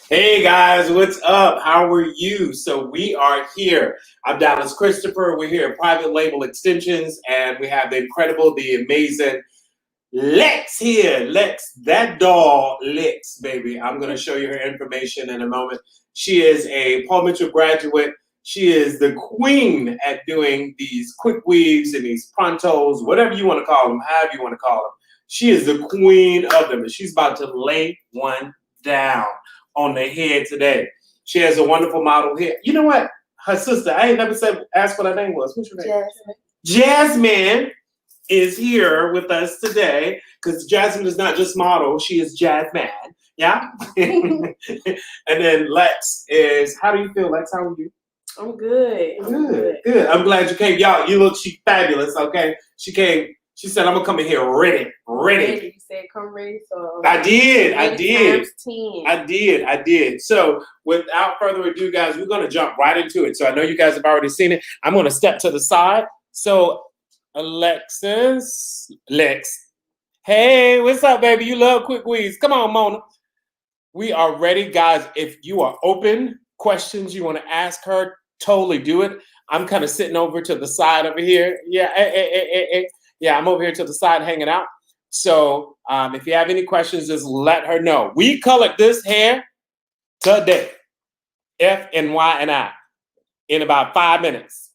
Hey guys, what's up? How are you? So we are here. I'm Dallas Christopher. We're here at Private Label Extensions, and we have the incredible, the amazing Lex here. Lex, that doll, Lex, baby. I'm going to show you her information in a moment. She is a Paul Mitchell graduate. She is the queen at doing these quick weaves and these prontos, whatever you want to call them, however you want to call them. She is the queen of them, and she's about to lay one down on the head today. She has a wonderful model here. You know what? Her sister, I ain't never asked what her name was. What's your name? Jasmine. Jasmine is here with us today because Jasmine is not just model, she is Jasmine. Yeah? And then Lex is, how do you feel, Lex? How are you? I'm good. Good. I'm glad you came. Y'all, you look, she's fabulous, okay? She came, she said, I'm going to come in here ready. You said come ready, so. I did. Times 10. I did. So without further ado, guys, we're going to jump right into it. So I know you guys have already seen it. I'm going to step to the side. So Lex. Hey, what's up, baby? You love quick weaves. Come on, Mona. We are ready, guys. If you are open, questions you want to ask her, totally do it. I'm kind of sitting over to the side over here. Yeah, yeah, I'm over here to the side hanging out. So if you have any questions, just let her know. We colored this hair today, F and Y and I, in about 5 minutes.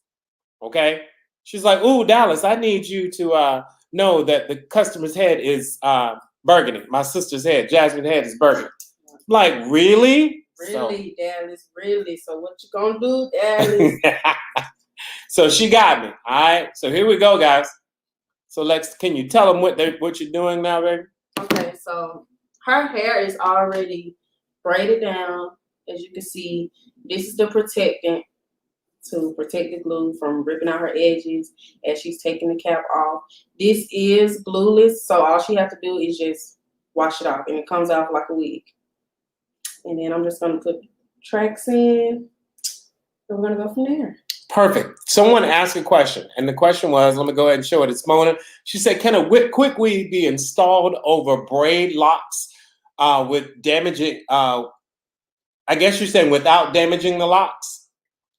Okay? She's like, ooh, Dallas, I need you to know that the customer's head is burgundy. My sister's head, Jasmine's head is burgundy. I'm like, really? Really, Dallas, really. So what you gonna do, Dallas? So she got me. All right. So here we go, guys. So Lex, can you tell them what you're doing now, baby? Okay, so her hair is already braided down. As you can see, this is the protectant to protect the glue from ripping out her edges as she's taking the cap off. This is glueless, so all she has to do is just wash it off, and it comes off like a wig. And then I'm just gonna put tracks in, and we're gonna go from there. Perfect. Someone asked a question, and the question was, let me go ahead and show it. It's Mona. She said, can a quick weave be installed over braid locks with damaging, I guess you're saying without damaging the locks?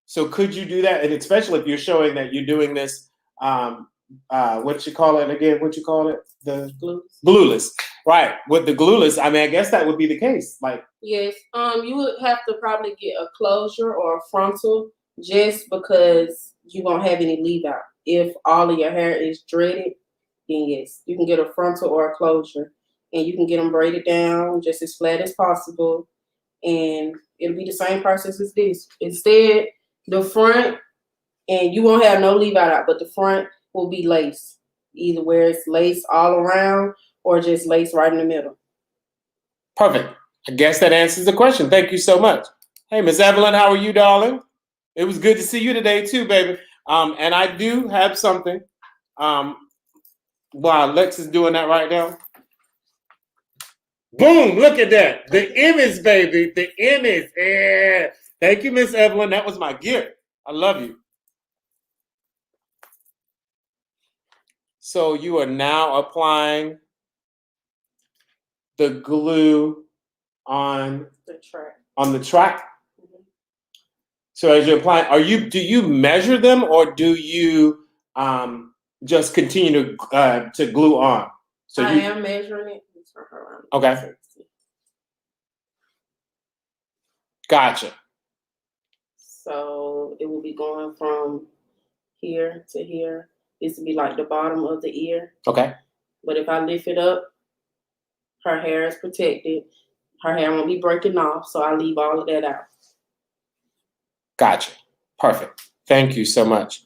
So could you do that? And especially if you're showing that you're doing this, what you call it again? What you call it? The glueless. Right. With the glueless, I mean, I guess that would be the case. Like, yes, you would have to probably get a closure or a frontal, just because you won't have any leave out. If all of your hair is dreaded, then yes, you can get a frontal or a closure, and you can get them braided down just as flat as possible, and it'll be the same process as this. Instead, the front, and you won't have no leave out, but the front will be lace, either where it's lace all around or just lace right in the middle. Perfect. I guess that answers the question. Thank you so much. Hey, Miss Evelyn, how are you, darling? It was good to see you today too, baby. And I do have something. While Lex is doing that right now. Boom! Look at that. The image, baby. The image. Yeah. Thank you, Miss Evelyn. That was my gift. I love you. So you are now applying the glue on the track. Mm-hmm. So as you're applying, do you measure them, or do you just continue to glue on? So I am measuring it. Okay. Gotcha. So it will be going from here to here. This will be like the bottom of the ear. Okay. But if I lift it up, her hair is protected. Her hair won't be breaking off, so I leave all of that out. Gotcha. Perfect. Thank you so much.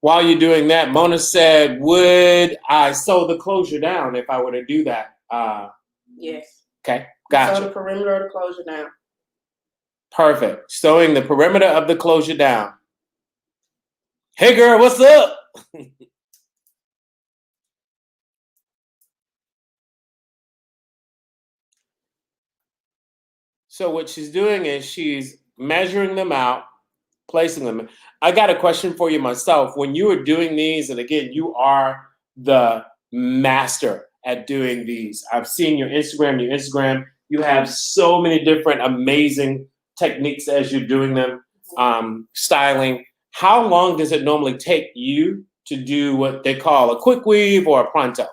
While you're doing that, Mona said, would I sew the closure down if I were to do that? Yes. Okay. Gotcha. Sew the perimeter of the closure down. Perfect. Sewing the perimeter of the closure down. Hey, girl, what's up? So what she's doing is she's measuring them out, placing them. I got a question for you myself. When you are doing these, and again, you are the master at doing these. I've seen your Instagram You have so many different amazing techniques as you're doing them, styling. How long does it normally take you to do what they call a quick weave or a pronto?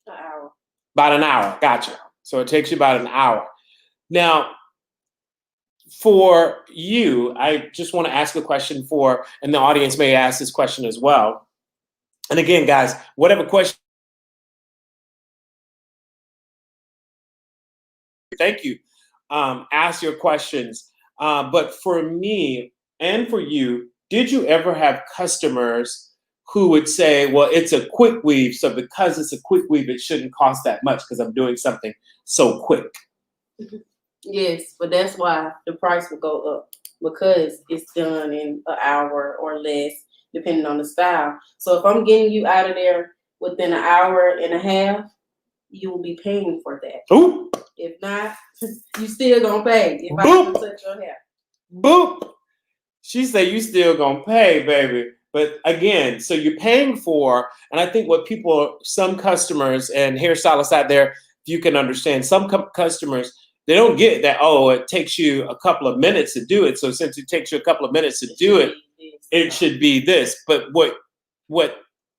An hour. About an hour. Gotcha. So it takes you about an hour. Now, for you, I just want to ask a question and the audience may ask this question as well. And again, guys, whatever question, thank you. Ask your questions. But for me and for you, did you ever have customers who would say, well, it's a quick weave, so because it's a quick weave, it shouldn't cost that much because I'm doing something so quick? Yes, but that's why the price will go up, because it's done in an hour or less, depending on the style. So if I'm getting you out of there within an hour and a half, you will be paying for that. Ooh. If not, you still gonna pay if I can touch your hair. Boop. She said you still gonna pay, baby. But again, so you're paying for, and I think some customers and hairstylists out there, if you can understand, some customers, they don't get that, oh, it takes you a couple of minutes to do it. So since it takes you a couple of minutes to do it, it should be this. But what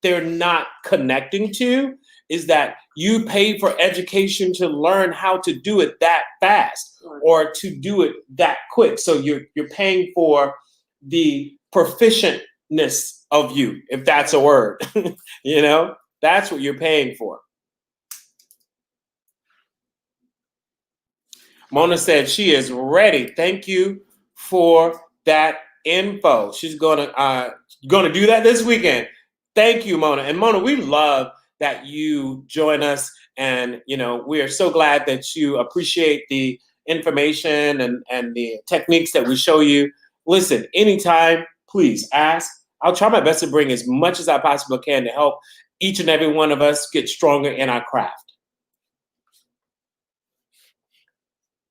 they're not connecting to is that you pay for education to learn how to do it that fast or to do it that quick. So you're paying for the proficientness of you, if that's a word. That's what you're paying for. Mona said she is ready. Thank you for that info. She's gonna do that this weekend. Thank you, Mona. And Mona, we love that you join us, and we are so glad that you appreciate the information and the techniques that we show you. Listen, anytime, please ask. I'll try my best to bring as much as I possibly can to help each and every one of us get stronger in our craft.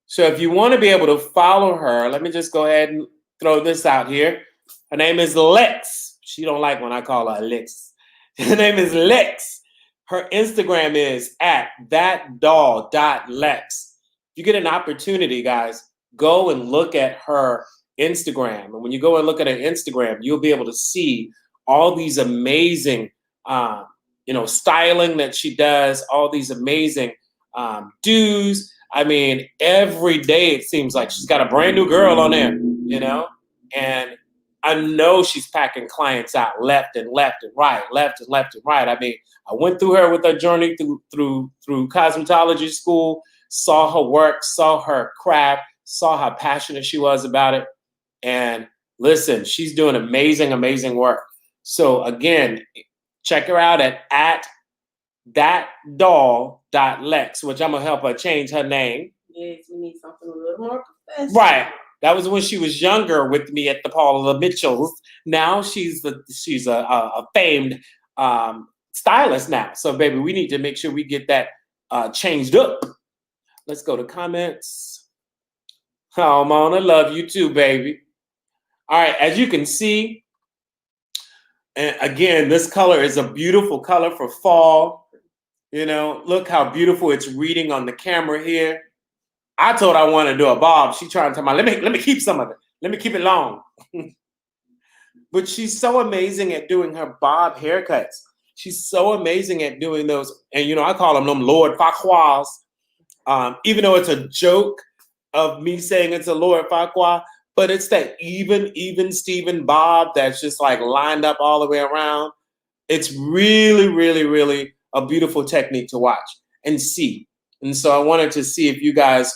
So if you want to be able to follow her, let me just go ahead and throw this out here. Her name is Lex. She don't like when I call her Lex. Her name is Lex. Her Instagram is @thatdoll.lex. If you get an opportunity, guys, go and look at her Instagram. And when you go and look at her Instagram, you'll be able to see all these amazing, styling that she does, all these amazing do's. I mean, every day it seems like she's got a brand new girl on there, and I know she's packing clients out left and right. I mean, I went through her with her journey through cosmetology school, saw her work, saw her craft, saw how passionate she was about it. And listen, she's doing amazing, amazing work. So again, check her out at thatdoll.lex, which I'm gonna help her change her name. Yes, we need something a little more professional. Right. That was when she was younger with me at the Paula Mitchells. Now she's a famed stylist now. So baby, we need to make sure we get that changed up. Let's go to comments. Oh, Mona, love you too, baby. All right, as you can see, and again, this color is a beautiful color for fall. Look how beautiful it's reading on the camera here. I told her I want to do a bob. She trying to tell me, let me keep some of it. Let me keep it long. But she's so amazing at doing her bob haircuts. She's so amazing at doing those. And, I call them Lord Farquhars. Even though it's a joke of me saying it's a Lord Farquhar, but it's that even Steven bob that's just like lined up all the way around. It's really, really, really a beautiful technique to watch and see. And so I wanted to see if you guys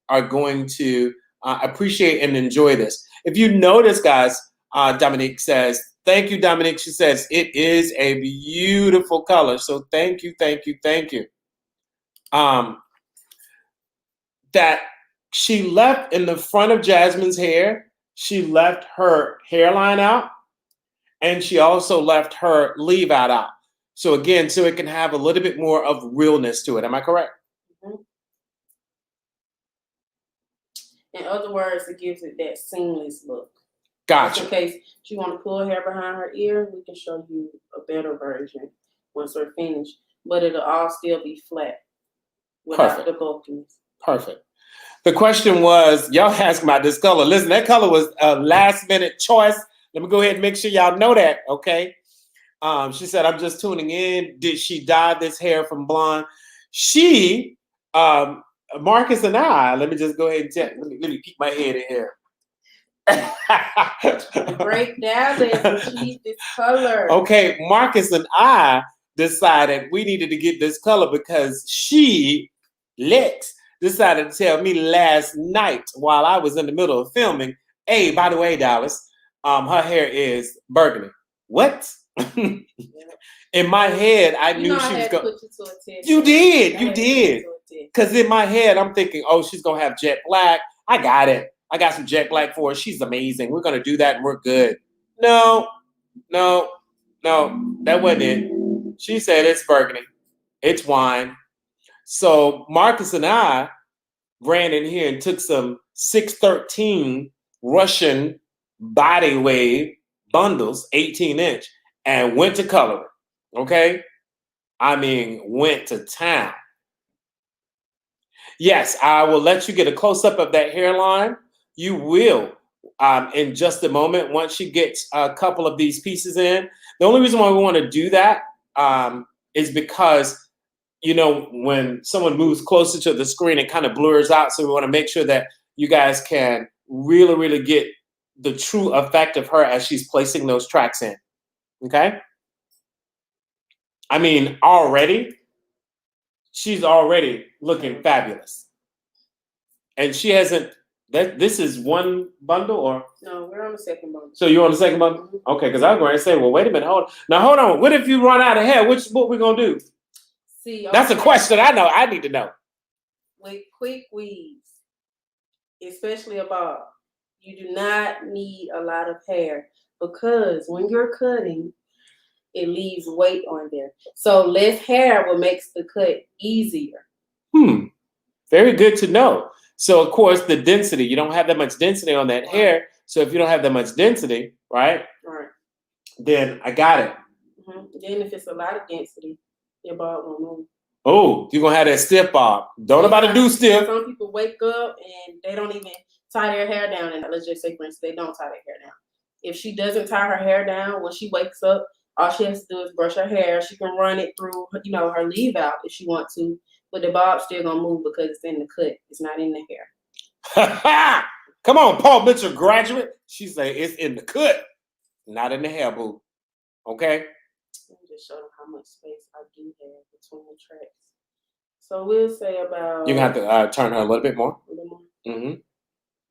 are going to appreciate and enjoy this. If you notice, guys, Dominique says, thank you, Dominique. She says, it is a beautiful color. So thank you. That she left in the front of Jasmine's hair, she left her hairline out, and she also left her leave out. So again, so it can have a little bit more of realness to it. Am I correct? Mm-hmm. In other words, it gives it that seamless look. Gotcha. Just in case you want to pull hair behind her ear, we can show you a better version once we're finished. But it'll all still be flat without the bulkiness. Perfect. The question was, y'all asked about this color. Listen, that color was a last minute choice. Let me go ahead and make sure y'all know that, okay? She said, I'm just tuning in. Did she dye this hair from blonde? She, Marcus and I, let me just go ahead and check. Let me peek my head in here. Break down this. She needs this color. Okay, Marcus and I decided we needed to get this color because Lex, decided to tell me last night while I was in the middle of filming, hey, by the way, Dallas, her hair is burgundy. What? In my head, I knew she was going. You did. Because in my head, I'm thinking, oh, she's gonna have jet black. I got it. I got some jet black for her. She's amazing. We're gonna do that, and we're good. No, that wasn't it. She said it's burgundy. It's wine. So Marcus and I ran in here and took some 613 Russian body wave bundles, 18-inch, and went to coloring. Okay? I mean, went to town. Yes, I will let you get a close-up of that hairline. You will in just a moment once she gets a couple of these pieces in. The only reason why we want to do that is because, you know, when someone moves closer to the screen, it kind of blurs out. So we want to make sure that you guys can really, really get the true effect of her as she's placing those tracks in. Okay? I mean, she's already looking fabulous. And she hasn't, this is one bundle or? No, we're on the second bundle. So you're on the second bundle? Mm-hmm. Okay, because I was going to say, well, wait a minute, hold on. What if you run out of hair? What we going to do? See, okay. That's a question I need to know. With quick weaves, especially a bob, you do not need a lot of hair because when you're cutting, it leaves weight on there. So less hair will make the cut easier. Very good to know. So of course the density, you don't have that much density on that hair. So if you don't have that much density, right? Then I got it. Mm-hmm. Then if it's a lot of density, your bob won't move. Oh, you're gonna have that stiff bob. Don't nobody do stiff. Some people wake up and they don't even tie their hair down. And let's just say, for instance, they don't tie their hair down. If she doesn't tie her hair down when she wakes up, all she has to do is brush her hair. She can run it through, you know, her leave out if she wants to. But the bob's still gonna move because it's in the cut. It's not in the hair. Come on, Paul Mitchell graduate. She say it's in the cut, not in the hair, boo. Okay. Let me just show them how much space I do have between the tracks. So we'll say about. You're gonna have to turn her a little bit more. A little more. Mm-hmm.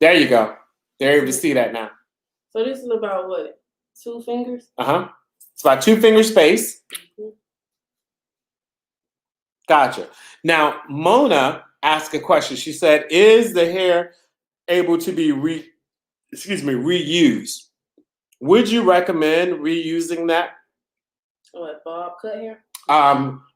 There you go. They're able to see that now. So this is about what? 2 fingers? Uh-huh. It's about 2 finger space. Mm-hmm. Gotcha. Now, Mona asked a question. She said, is the hair able to be reused? Would you recommend reusing that? What, bob cut hair?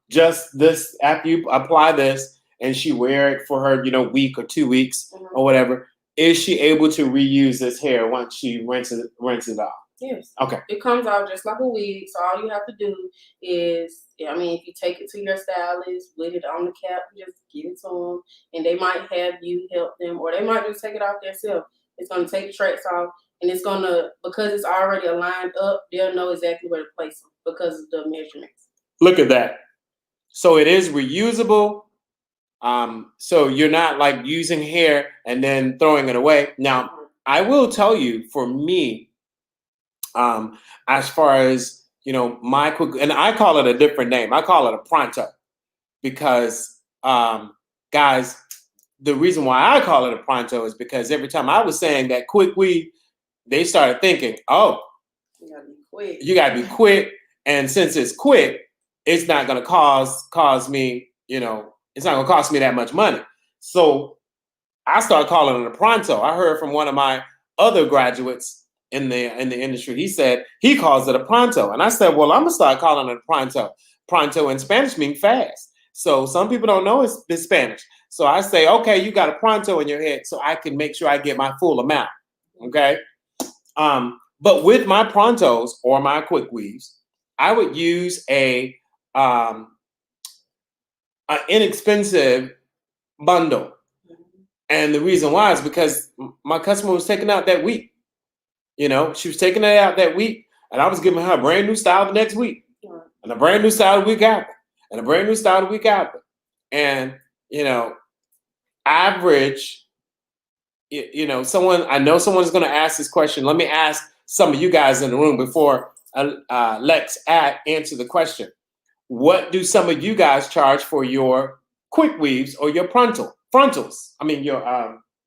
Just this, after you apply this and she wear it for her, week or 2 weeks or whatever, is she able to reuse this hair once she rinses it off? Yes. Okay. It comes out just like a wig. So all you have to do is, if you take it to your stylist, with it on the cap, just give it to them. And they might have you help them, or they might just take it off themselves. It's going to take the tracks off. And it's going to, because it's already aligned up, they'll know exactly where to place them because of the measurements. Look at that. So it is reusable. So you're not like using hair and then throwing it away. Now, I will tell you, for me, as far as, my quick, and I call it a different name. I call it a pronto because, guys, the reason why I call it a pronto is because every time I was saying that quick weave, they started thinking, oh, you gotta be quick. You gotta be quick. And since it's quick, it's not gonna cause me, it's not gonna cost me that much money. So I started calling it a pronto. I heard from one of my other graduates in the industry. He said he calls it a pronto. And I said, well, I'm gonna start calling it a pronto. Pronto in Spanish means fast. So some people don't know it's Spanish. So I say, okay, you got a pronto in your head, so I can make sure I get my full amount. Okay. But with my prontos or my quick weaves, I would use an inexpensive bundle. And the reason why is because my customer was taking out that week. You know, she was taking it out that week, and I was giving her a brand new style the next week, and a brand new style the week after, and a brand new style the week after. And, you know, average, you know, I know someone's going to ask this question. Let me ask some of you guys in the room before Lex answer the question. What do some of you guys charge for your quick weaves or your frontals? I mean, your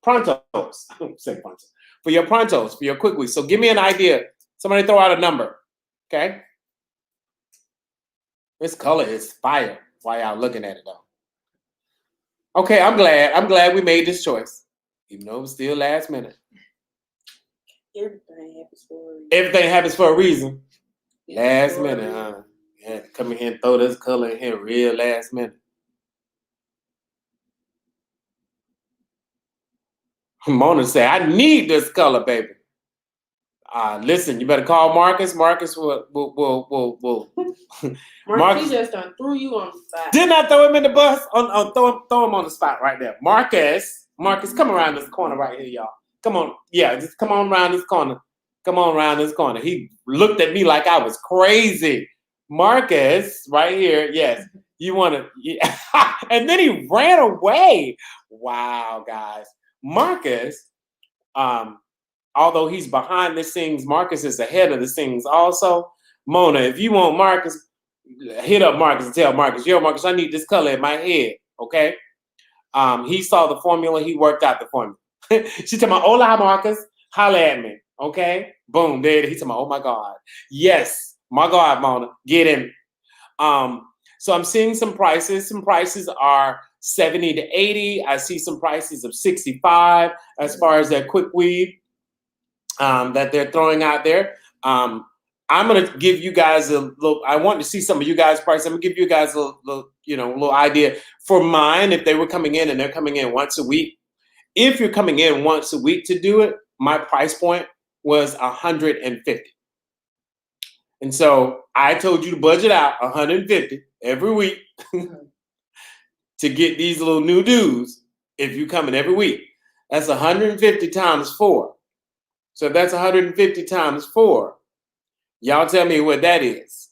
prontos. I don't say frontals. For your prontos, for your quick weaves. So give me an idea. Somebody throw out a number. Okay. This color is fire while y'all looking at it though. Okay, I'm glad we made this choice. Even though it was still last minute. Everything happens for a reason. Last minute, huh? Yeah, come in here and throw this color in here real last minute. Mona said, I need this color, baby. Listen, you better call Marcus. Marcus will. Marcus, he just done threw you on the spot. Didn't I throw him in the bus? Throw him on the spot right there. Marcus, come around this corner right here, y'all. Come on. Yeah, just come on around this corner. Come on around this corner. He looked at me like I was crazy. Marcus, right here. Yes. You want to. Yeah. And then he ran away. Wow, guys. Marcus, although he's behind the scenes, Marcus is ahead of the scenes also. Mona, if you want Marcus, hit up Marcus and tell Marcus, yo, Marcus, I need this color in my head, okay? He saw the formula. He worked out the formula. She told me, hola, Marcus, holla at me, okay? Boom, there it is. He told me, oh, my God. Yes, my God, Mona, get him. So I'm seeing some prices. Some prices are 70 to 80. I see some prices of 65 as far as that quick weave that they're throwing out there. I'm going to give you guys a little, I want to see some of you guys' prices. I'm going to give you guys a little idea for mine. If they were coming in and they're coming in once a week, if you're coming in once a week to do it, my price point was $150. And so I told you to budget out $150 every week to get these little new dudes. If you come in every week, that's 150 times 4. So if that's 150 times 4, y'all tell me what that is.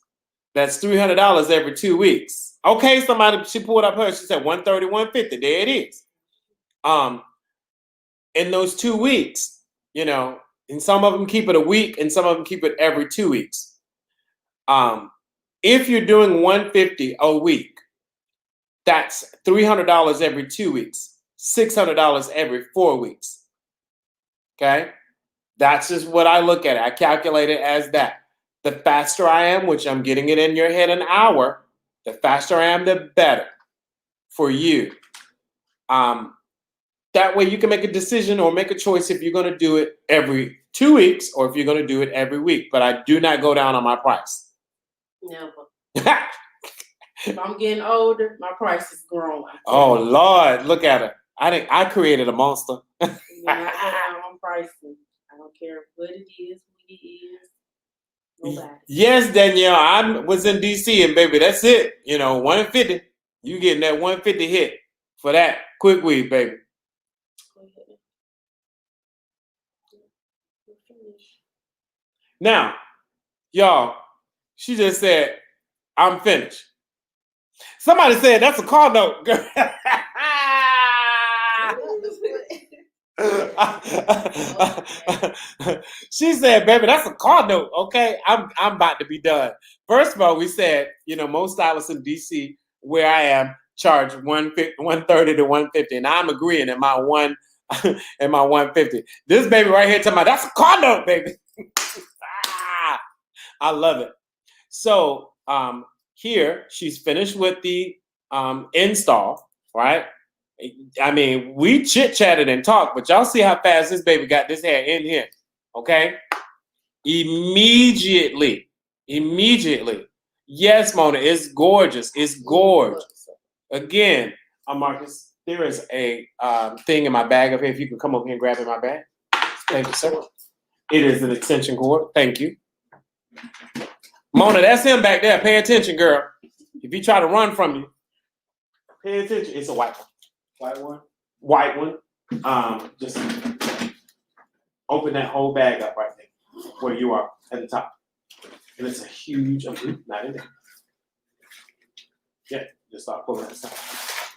That's $300 every 2 weeks. Okay, somebody, she pulled up her, she said 130, 150. There it is. In those 2 weeks, you know, and some of them keep it a week and some of them keep it every 2 weeks. If you're doing 150 a week, that's $300 every 2 weeks, $600 every 4 weeks. Okay? That's just what I look at it. I calculate it as that. The faster I am, which I'm getting it in your head an hour, the faster I am, the better for you. That way you can make a decision or make a choice if you're going to do it every 2 weeks or if you're going to do it every week. But I do not go down on my price. Never. If I'm getting older, my price is growing. Oh, Lord, look at her. I created a monster. I'm pricing. I don't care what it is, who it is. Nobody. Yes, Danielle, I was in DC and baby, that's it. You know, 150. You getting that 150 hit for that quick weave, baby. Now, y'all, she just said, I'm finished. Somebody said that's a car note. She said, baby, that's a car note. Okay, I'm about to be done. First of all, we said, you know, most stylists in DC, where I am, charge 130 to 150, and I'm agreeing in my 150. This baby right here talking about that's a car note, baby. I love it. So here she's finished with the install, right? I mean, we chit-chatted and talked, but y'all see how fast this baby got this hair in here, okay? Immediately. Yes, Mona, it's gorgeous. It's gorgeous. Again, Marcus, there is a thing in my bag up here. If you can come over here and grab it in my bag. Thank you, sir. It is an extension cord. Thank you. Mona, that's him back there. Pay attention, girl. If he try to run from you, pay attention. It's a white one. White one? White one. Just open that whole bag up right there, where you are at the top. And it's a huge, not in there. Yeah, just start pulling that stuff.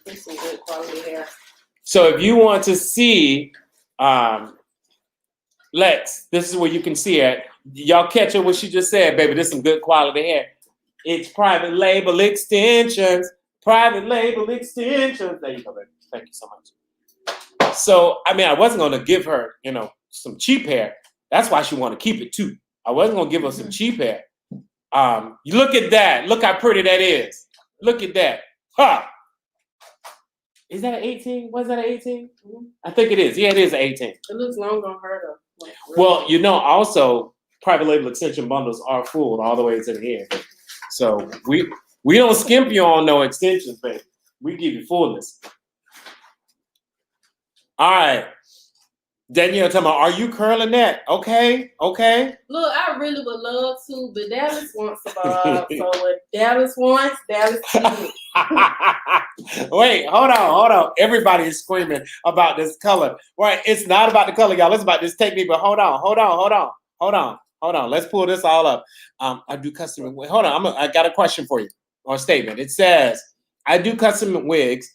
It's some good quality hair. So if you want to see Lex, this is where you can see it. Y'all catch what she just said, baby. This is some good quality hair. It's private label extensions. Private label extensions. There you go, baby. Thank you so much. So, I mean, I wasn't going to give her, some cheap hair. That's why she wanted to keep it, too. I wasn't going to give her some cheap hair. You look at that. Look how pretty that is. Look at that. Huh. Is that an 18? Was that an 18? Mm-hmm. I think it is. Yeah, it is an 18. It looks long on her, though. Like, really. Well, also, private label extension bundles are full all the way to the end. So we don't skimp you on no extensions, baby. We give you fullness. All right. Danielle, tell me, are you curling that? Okay. Look, I really would love to, but Dallas wants a bob. So what Dallas wants, Dallas gets. Wait, hold on. Everybody is screaming about this color. Right, it's not about the color, y'all. It's about this technique. But hold on. Let's pull this all up. I do custom. Hold on. I got a question for you or a statement. It says I do custom wigs.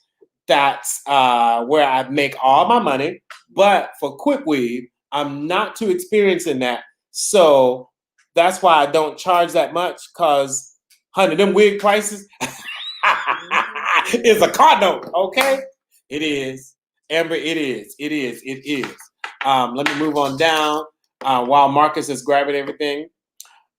That's where I make all my money. But for quick weave, I'm not too experienced in that. So that's why I don't charge that much. Cause, honey, them wig prices is a car note. Okay, it is. Amber, it is. Let me move on down while Marcus is grabbing everything.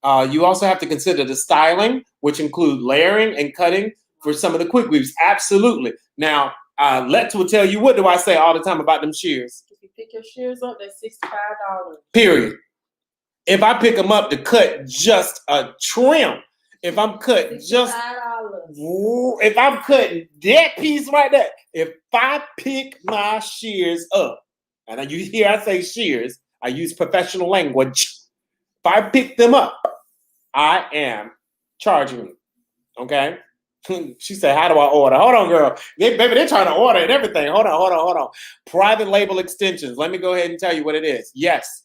You also have to consider the styling, which include layering and cutting for some of the quick weaves. Absolutely. Now, Lex will tell you, what do I say all the time about them shears? If you pick your shears up, that's $65. Period. If I pick them up to cut just a trim, if I'm cutting just, if I'm cutting that piece right there, if I pick my shears up, and you hear I say shears, I use professional language. If I pick them up, I am charging them. Okay? She said, how do I order? Hold on, girl. Baby, they're trying to order and everything. Hold on. Private label extensions. Let me go ahead and tell you what it is. Yes.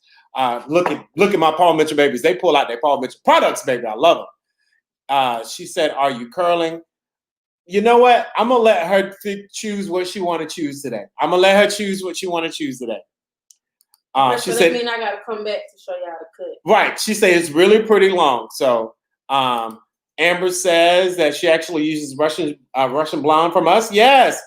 Look at my Paul Mitchell babies. They pull out their Paul Mitchell products, baby. I love them. She said, are you curling? You know what? I'm going to let her choose what she want to choose today. I'm going to let her choose what she want to choose today. She said, that means I got to come back to show y'all the cut. Right. She said it's really pretty long. So, Amber says that she actually uses Russian blonde from us. Yes.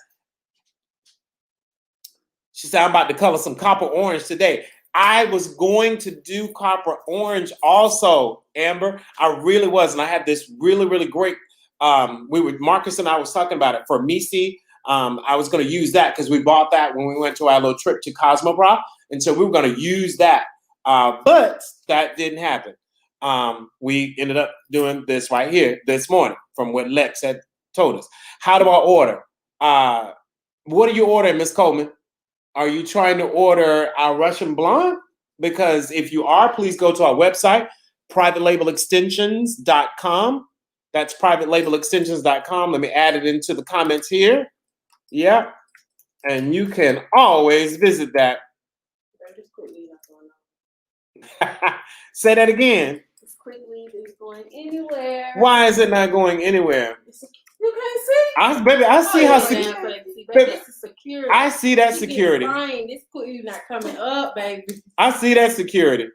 She said, I'm about to color some copper orange today. I was going to do copper orange also, Amber. I really was. And I had this really, really great, Marcus and I was talking about it for Misi. I was going to use that because we bought that when we went to our little trip to Cosmobra. And so we were going to use that. But that didn't happen. We ended up doing this right here this morning from what Lex had told us. How do I order? What are you ordering, Miss Coleman? Are you trying to order our Russian blonde? Because if you are, please go to our website, privatelabelextensions.com. That's privatelabelextensions.com. Let me add it into the comments here. Yep. And you can always visit that. Say that again. This quick weave is going anywhere. Why is it not going anywhere? You can't see? Baby, I see how security. I see that security. This quick weave not coming up, baby. I see that security.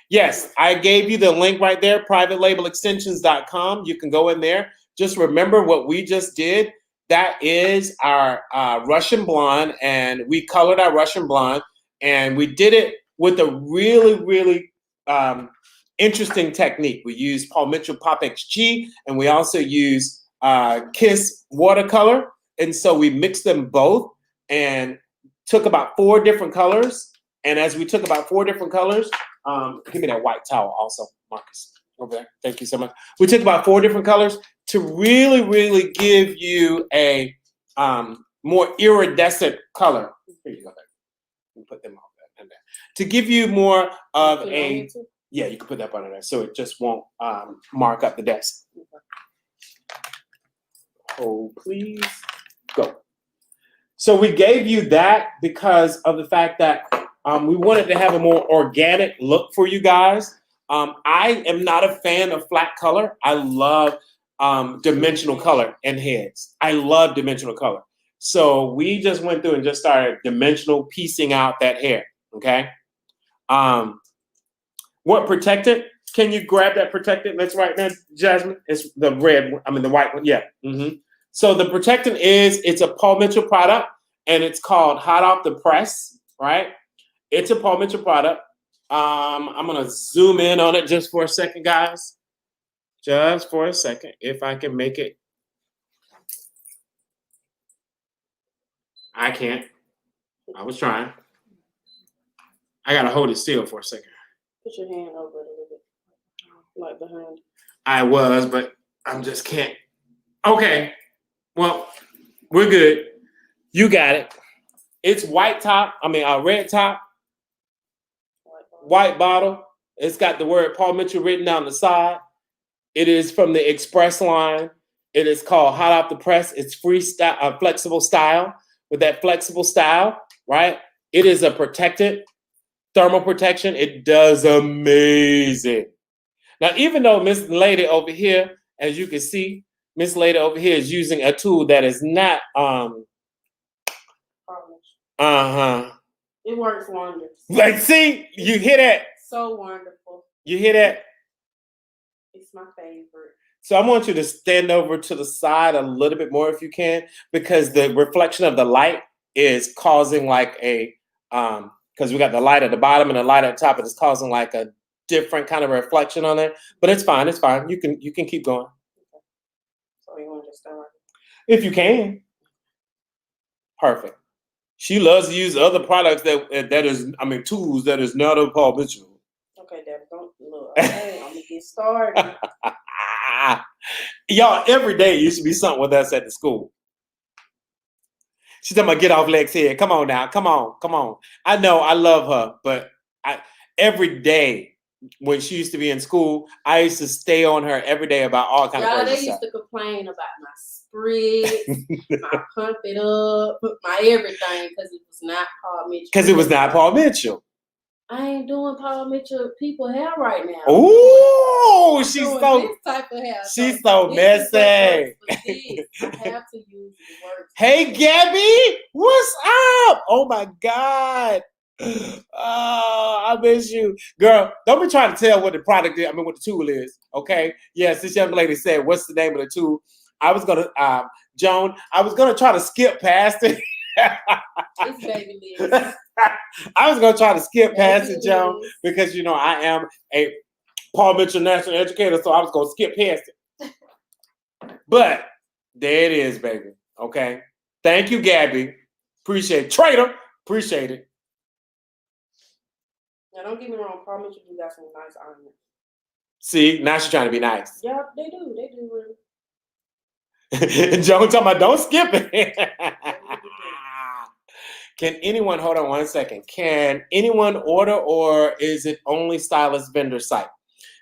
Yes, I gave you the link right there, privatelabelextensions.com. You can go in there. Just remember what we just did. That is our Russian blonde, and we colored our Russian blonde, and we did it with a really, really interesting technique. We used Paul Mitchell Pop XG, and we also use Kiss watercolor. And so we mixed them both and took about 4 different colors. And as we took about 4 different colors, give me that white towel also, Marcus, over there. Thank you so much. We took about 4 different colors to really, really give you a more iridescent color. Here you go. You put them on there. To give you more of a, yeah, you can put that under there so it just won't mark up the desk. Oh, please go. So we gave you that because of the fact that we wanted to have a more organic look for you guys. I am not a fan of flat color. I love dimensional color in heads. I love dimensional color. So we just went through and just started dimensional piecing out that hair. Okay. What protectant? Can you grab that protectant that's right there, Jasmine? It's the red one. I mean the white one. Yeah. Mm-hmm. So the protectant it's a Paul Mitchell product, and it's called Hot Off the Press, right? It's a Paul Mitchell product. I'm gonna zoom in on it just for a second, guys. Just for a second, if I can make it. I can't. I was trying. I gotta hold it still for a second. Put your hand over it a little bit, like behind. I was, but I just can't. Okay. Well, we're good. You got it. It's white top. I mean, red top, white bottle. It's got the word Paul Mitchell written down the side. It is from the Express line. It is called Hot Off the Press. It's freestyle, flexible style. With that flexible style, right? It is a protected thermal protection. It does amazing. Now, even though Miss Lady over here, as you can see, Miss Lady over here is using a tool that is not It works wonders. Like, see, you hear that? So wonderful. You hear that? It's my favorite. So I want you to stand over to the side a little bit more if you can, because the reflection of the light is causing like a because we got the light at the bottom and the light at the top, and it's causing like a different kind of reflection on there. But it's fine. It's fine. You can keep going. Okay. So you want to just start? If you can. Perfect. She loves to use other products tools that is not of Paul Mitchell. Okay, Dad, don't look. Okay, I'm gonna get started. Y'all, every day used to be something with us at the school. She's talking about get off Lex head. Come on now. Come on. I know I love her, but every day when she used to be in school, I used to stay on her every day about all kinds of crazy they stuff. used to complain about my spritz, my pump it up, my everything, because it was not Paul Mitchell. Because it was not Paul Mitchell. I ain't doing Paul Mitchell people hair right now. Ooh, she's so this type of hair. She's so messy. I have to use the words. Hey Gabby, what's up? Oh my God. Oh, I miss you. Girl, don't be trying to tell what the product is, what the tool is. Okay. Yes, this young lady said, what's the name of the tool? I was gonna Joan, I was gonna try to skip past it. It's baby Liz. I was gonna try to skip past it, Joan, because I am a Paul Mitchell national educator, so I was gonna skip past it. But there it is, baby. Okay. Thank you, Gabby. Appreciate it. Trader. Appreciate it. Now don't get me wrong, Paul Mitchell do got some nice ornaments. See, now she's trying to be nice. Yeah, they do. They do really. Joan talking about don't skip it. Can anyone, hold on one second. Can anyone order, or is it only stylist vendor site?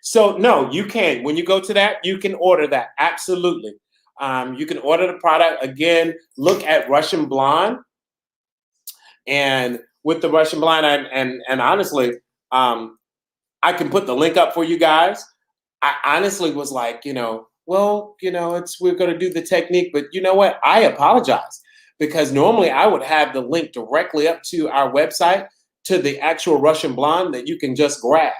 So no, you can. When you go to that, you can order that. Absolutely. You can order the product. Again, look at Russian Blonde. And with the Russian Blonde, and honestly, I can put the link up for you guys. I honestly was like, we're going to do the technique, but you know what? I apologize, because normally I would have the link directly up to our website to the actual Russian Blonde that you can just grab.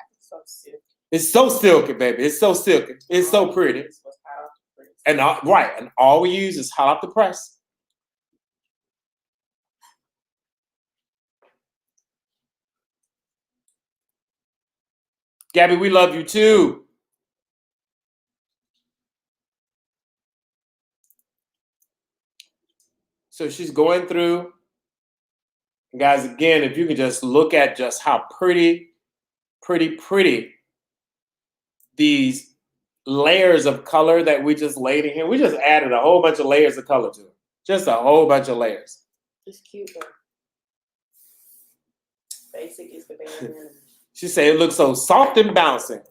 It's so silky, baby. It's so silky. It's so pretty. And right, and all we use is hot off the press. Gabby, we love you too. So she's going through. Guys, again, if you can just look at just how pretty these layers of color that we just laid in here. We just added a whole bunch of layers of color to it. Just a whole bunch of layers. It's cute though. Basic is the basic. She said it looks so soft and bouncing.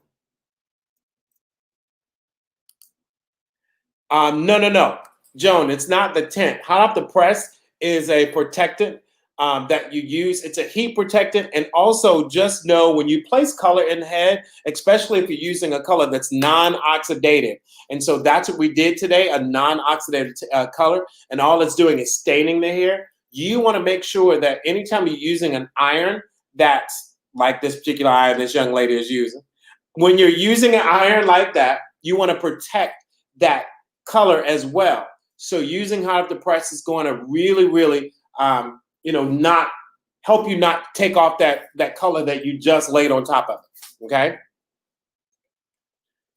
No. Joan, it's not the tint. Hot off the press is a protectant that you use. It's a heat protectant, and also just know when you place color in the head, especially if you're using a color that's non-oxidative. And so that's what we did today, a non-oxidative color, and all it's doing is staining the hair. You want to make sure that anytime you're using an iron that's like this particular iron this young lady is using, when you're using an iron like that, you want to protect that color as well. So using hot up the press is going to really, really, not help you not take off that color that you just laid on top of it. Okay.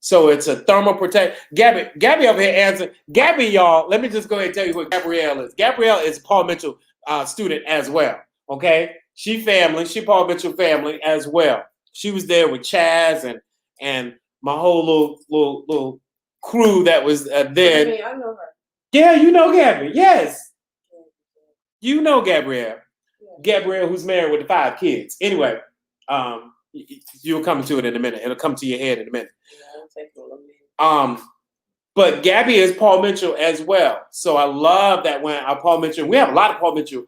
So it's a thermal protect. Gabby over here answered. Gabby, y'all, let me just go ahead and tell you what Gabrielle is. Gabrielle is Paul Mitchell student as well. Okay. She Paul Mitchell family as well. She was there with Chaz and my whole little crew that was there. I know her. Yeah, you know Gabby. Yes. You know Gabrielle. Yeah. Gabrielle, who's married with the 5 kids. Anyway, you'll come to it in a minute. It'll come to your head in a minute. Yeah, it'll take a little minute. But Gabby is Paul Mitchell as well. So I love that when Paul Mitchell, we have a lot of Paul Mitchell,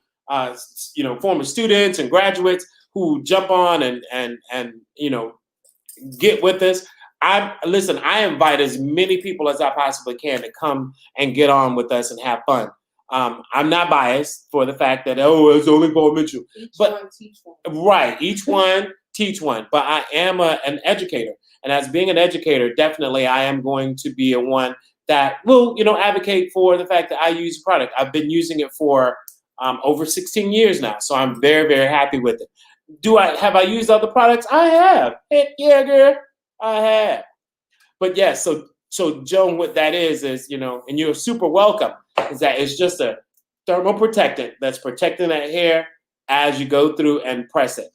former students and graduates who jump on and get with us. I invite as many people as I possibly can to come and get on with us and have fun. I'm not biased for the fact that, it's only Paul Mitchell. Each one teach one. Right. Each one teach one. But I am an educator. And as being an educator, definitely I am going to be a one that will, advocate for the fact that I use a product. I've been using it for over 16 years now. So I'm very, very happy with it. Have I used other products? I have. Heck yeah, girl. I have. But yes, so Joan, what that is, and you're super welcome, is that it's just a thermal protectant that's protecting that hair as you go through and press it.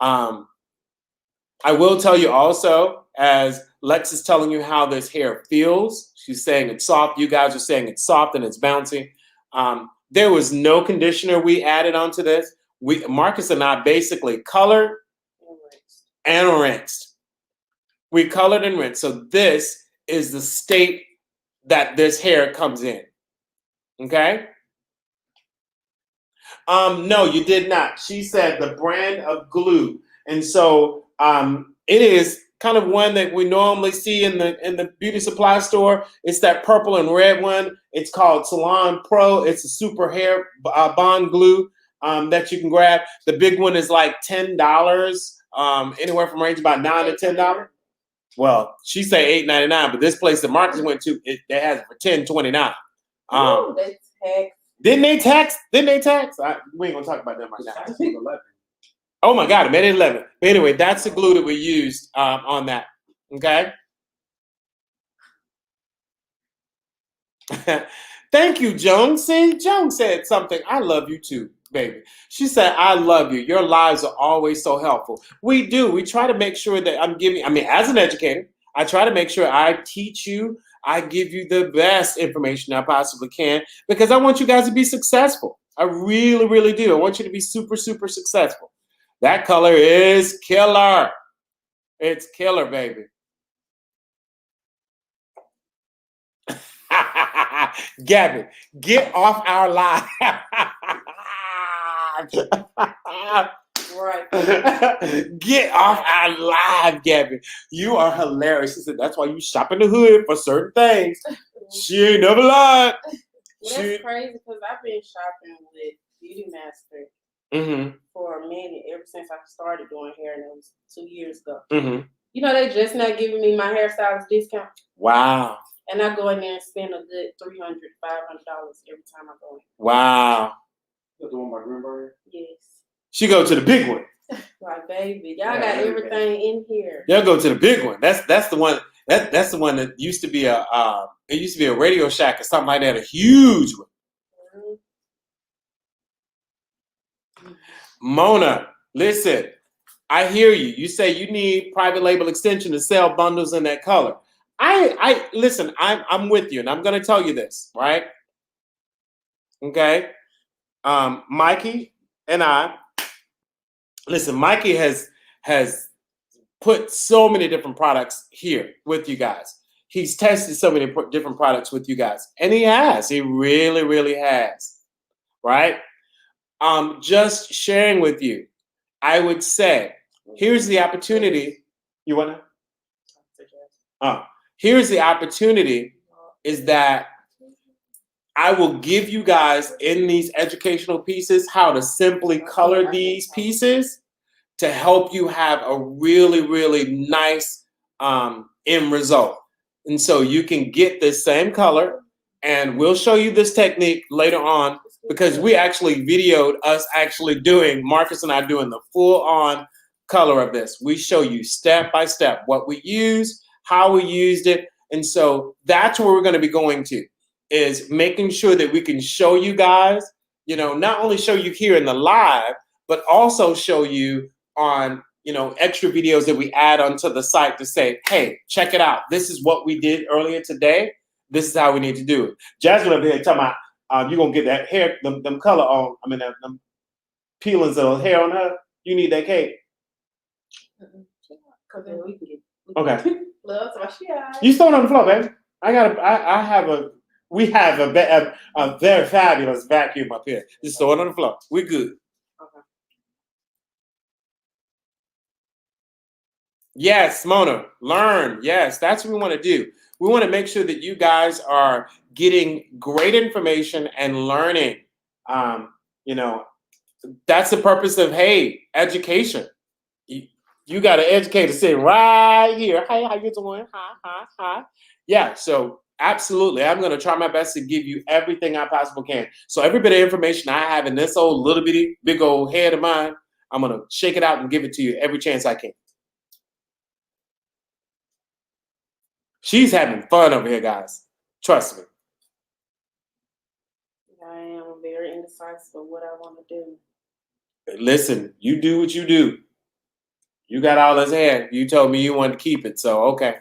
I will tell you also, as Lex is telling you how this hair feels, she's saying it's soft. You guys are saying it's soft and it's bouncy. There was no conditioner we added onto this. Marcus and I basically colored and rinsed. We colored and rinsed. So this is the state that this hair comes in. Okay? No, you did not. She said the brand of glue. And so it is kind of one that we normally see in the beauty supply store. It's that purple and red one. It's called Salon Pro. It's a super hair bond glue that you can grab. The big one is like $10, anywhere from range about $9 to $10. Well, she say $8.99, but this place that Marcus went to, it has it for $10.29. They tax. Didn't they tax? We ain't gonna talk about them right now. I think 11. Oh my God, it made it 11. But anyway, that's the glue that we used on that. Okay. Thank you, Joan. See, Joan said something. I love you too, baby. She said, I love you. Your lives are always so helpful. We do. We try to make sure that as an educator, I try to make sure I teach you, I give you the best information I possibly can, because I want you guys to be successful. I really, really do. I want you to be super, super successful. That color is killer. It's killer, baby. Gabby, get off our live. Right. Get off our live, Gabby. You are hilarious. She said that's why you shop in the hood for certain things. She ain't never lied. Well, that's crazy because I've been shopping with Beauty Master for a minute, ever since I started doing hair, and it was 2 years ago. They just not giving me my hairstylist discount. Wow. And I go in there and spend a good $300, $500 every time I go in. Wow. That's the one by Greenberg? Yes. She go to the big one. Like, baby, y'all got everything in here. Y'all go to the big one. That's the one. That's the one that used to be a Radio Shack or something like that. A huge one. Mona, listen. I hear you. You say you need private label extension to sell bundles in that color. I listen. I'm with you, and I'm going to tell you this, right? Okay. Mikey and I. Listen, Mikey has put so many different products here with you guys. He's tested so many different products with you guys. And he really, really has. right? Just sharing with you, I would say, here's the opportunity. You want to? Here's the opportunity is that I will give you guys in these educational pieces how to simply color these pieces to help you have a really, really nice end result. And so you can get this same color, and we'll show you this technique later on because we actually videoed us actually doing, Marcus and I doing the full on color of this. We show you step by step what we use, how we used it. And so that's where we're going to be going to, is making sure that we can show you guys, not only show you here in the live, but also show you on, extra videos that we add onto the site to say, hey, check it out. This is what we did earlier today. This is how we need to do it. Jasmine up here talking about, you're going to get that hair, them color on, them peelings of hair on her. You need that cake. Okay. You throw it on the floor, baby. We have a very fabulous vacuum up here. Just throw it on the floor. We're good. Okay. Yes, Mona, learn. Yes, that's what we want to do. We want to make sure that you guys are getting great information and learning. That's the purpose of, hey, education. You got to educate to sit right here. Hey, how you doing? Hi. Yeah, so absolutely. I'm going to try my best to give you everything I possibly can. So every bit of information I have in this old little bitty, big old head of mine, I'm going to shake it out and give it to you every chance I can. She's having fun over here, guys. Trust me. I am very indecisive of what I want to do. Listen, you do what you do. You got all this hair. You told me you wanted to keep it, so okay.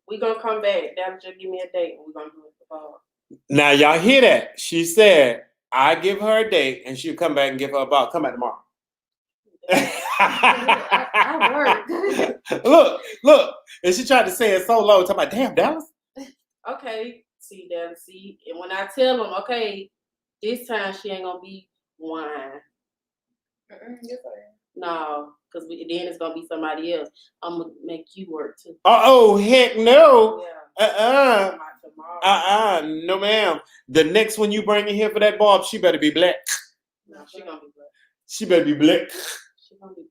We're going to come back. That'll just give me a date, and we're going to do it for ball. Now, y'all hear that? She said, I give her a date, and she'll come back and give her a ball. Come back tomorrow. I work. Look. And she tried to say it so low. Talking about, damn, Dallas. Okay. See, Dallas. See. And when I tell them, okay, this time she ain't going to be wine. No, because then it's going to be somebody else. I'm going to make you work too. Oh, heck no. Yeah. No, ma'am. The next one you bring in here for that Bob, she better be black. No, she going to be black. She better be black. She going to be black.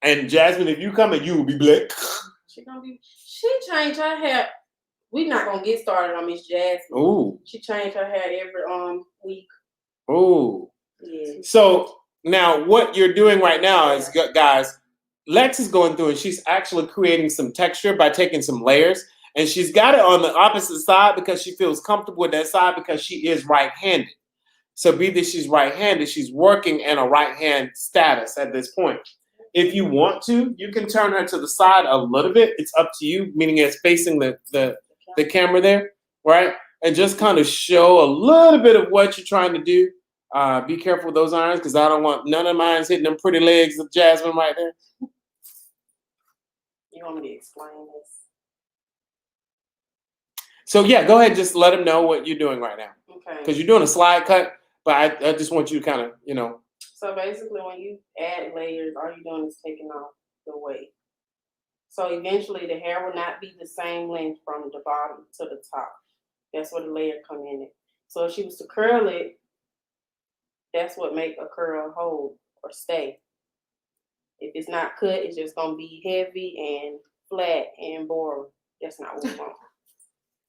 And Jasmine, if you come in, you will be black. She changed her hair. We're not going to get started on Miss Jasmine. Ooh. She changed her hair every week. Ooh. Yeah. So now what you're doing right now is, guys, Lex is going through and she's actually creating some texture by taking some layers. And she's got it on the opposite side because she feels comfortable with that side because she is right-handed. So be that she's right-handed, she's working in a right-hand status at this point. If you want to, you can turn her to the side a little bit. It's up to you, meaning it's facing the camera there, right? And just kind of show a little bit of what you're trying to do. Be careful with those irons because I don't want none of mine hitting them pretty legs of Jasmine right there. You want me to explain this? So yeah, go ahead. Just let them know what you're doing right now. Okay. Because you're doing a slide cut, but I just want you to kind of, So basically, when you add layers, all you're doing is taking off the weight. So eventually, the hair will not be the same length from the bottom to the top. That's where the layer come in it. So if she was to curl it, that's what make a curl hold or stay. If it's not cut, it's just gonna be heavy and flat and boring. That's not what we want.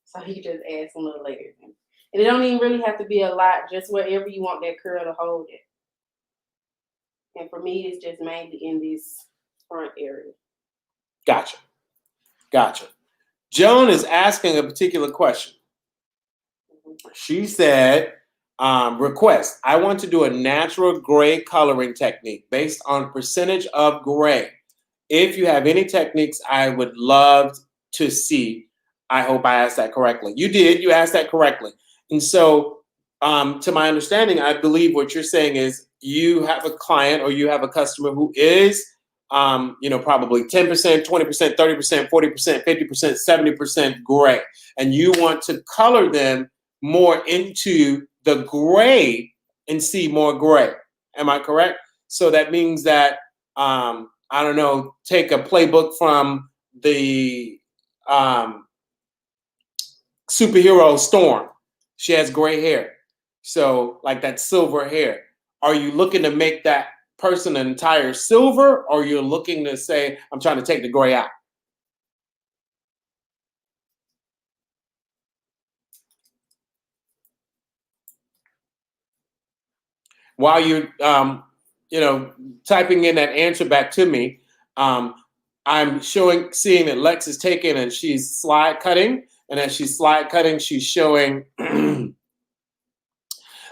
So you just add some little layers in. And it don't even really have to be a lot, just wherever you want that curl to hold it. And for me, it's just mainly in this front area. Gotcha. Joan is asking a particular question. She said, request, I want to do a natural gray coloring technique based on percentage of gray. If you have any techniques, I would love to see. I hope I asked that correctly. You did. You asked that correctly. And so, to my understanding, I believe what you're saying is you have a client or you have a customer who is, probably 10%, 20%, 30%, 40%, 50%, 70% gray. And you want to color them more into the gray and see more gray. Am I correct? So that means that, I don't know, take a playbook from the superhero Storm. She has gray hair. So like that silver hair. Are you looking to make that person an entire silver, or you're looking to say, I'm trying to take the gray out? While you're typing in that answer back to me, I'm seeing that Lex is taking and she's slide cutting, and as she's slide cutting, she's showing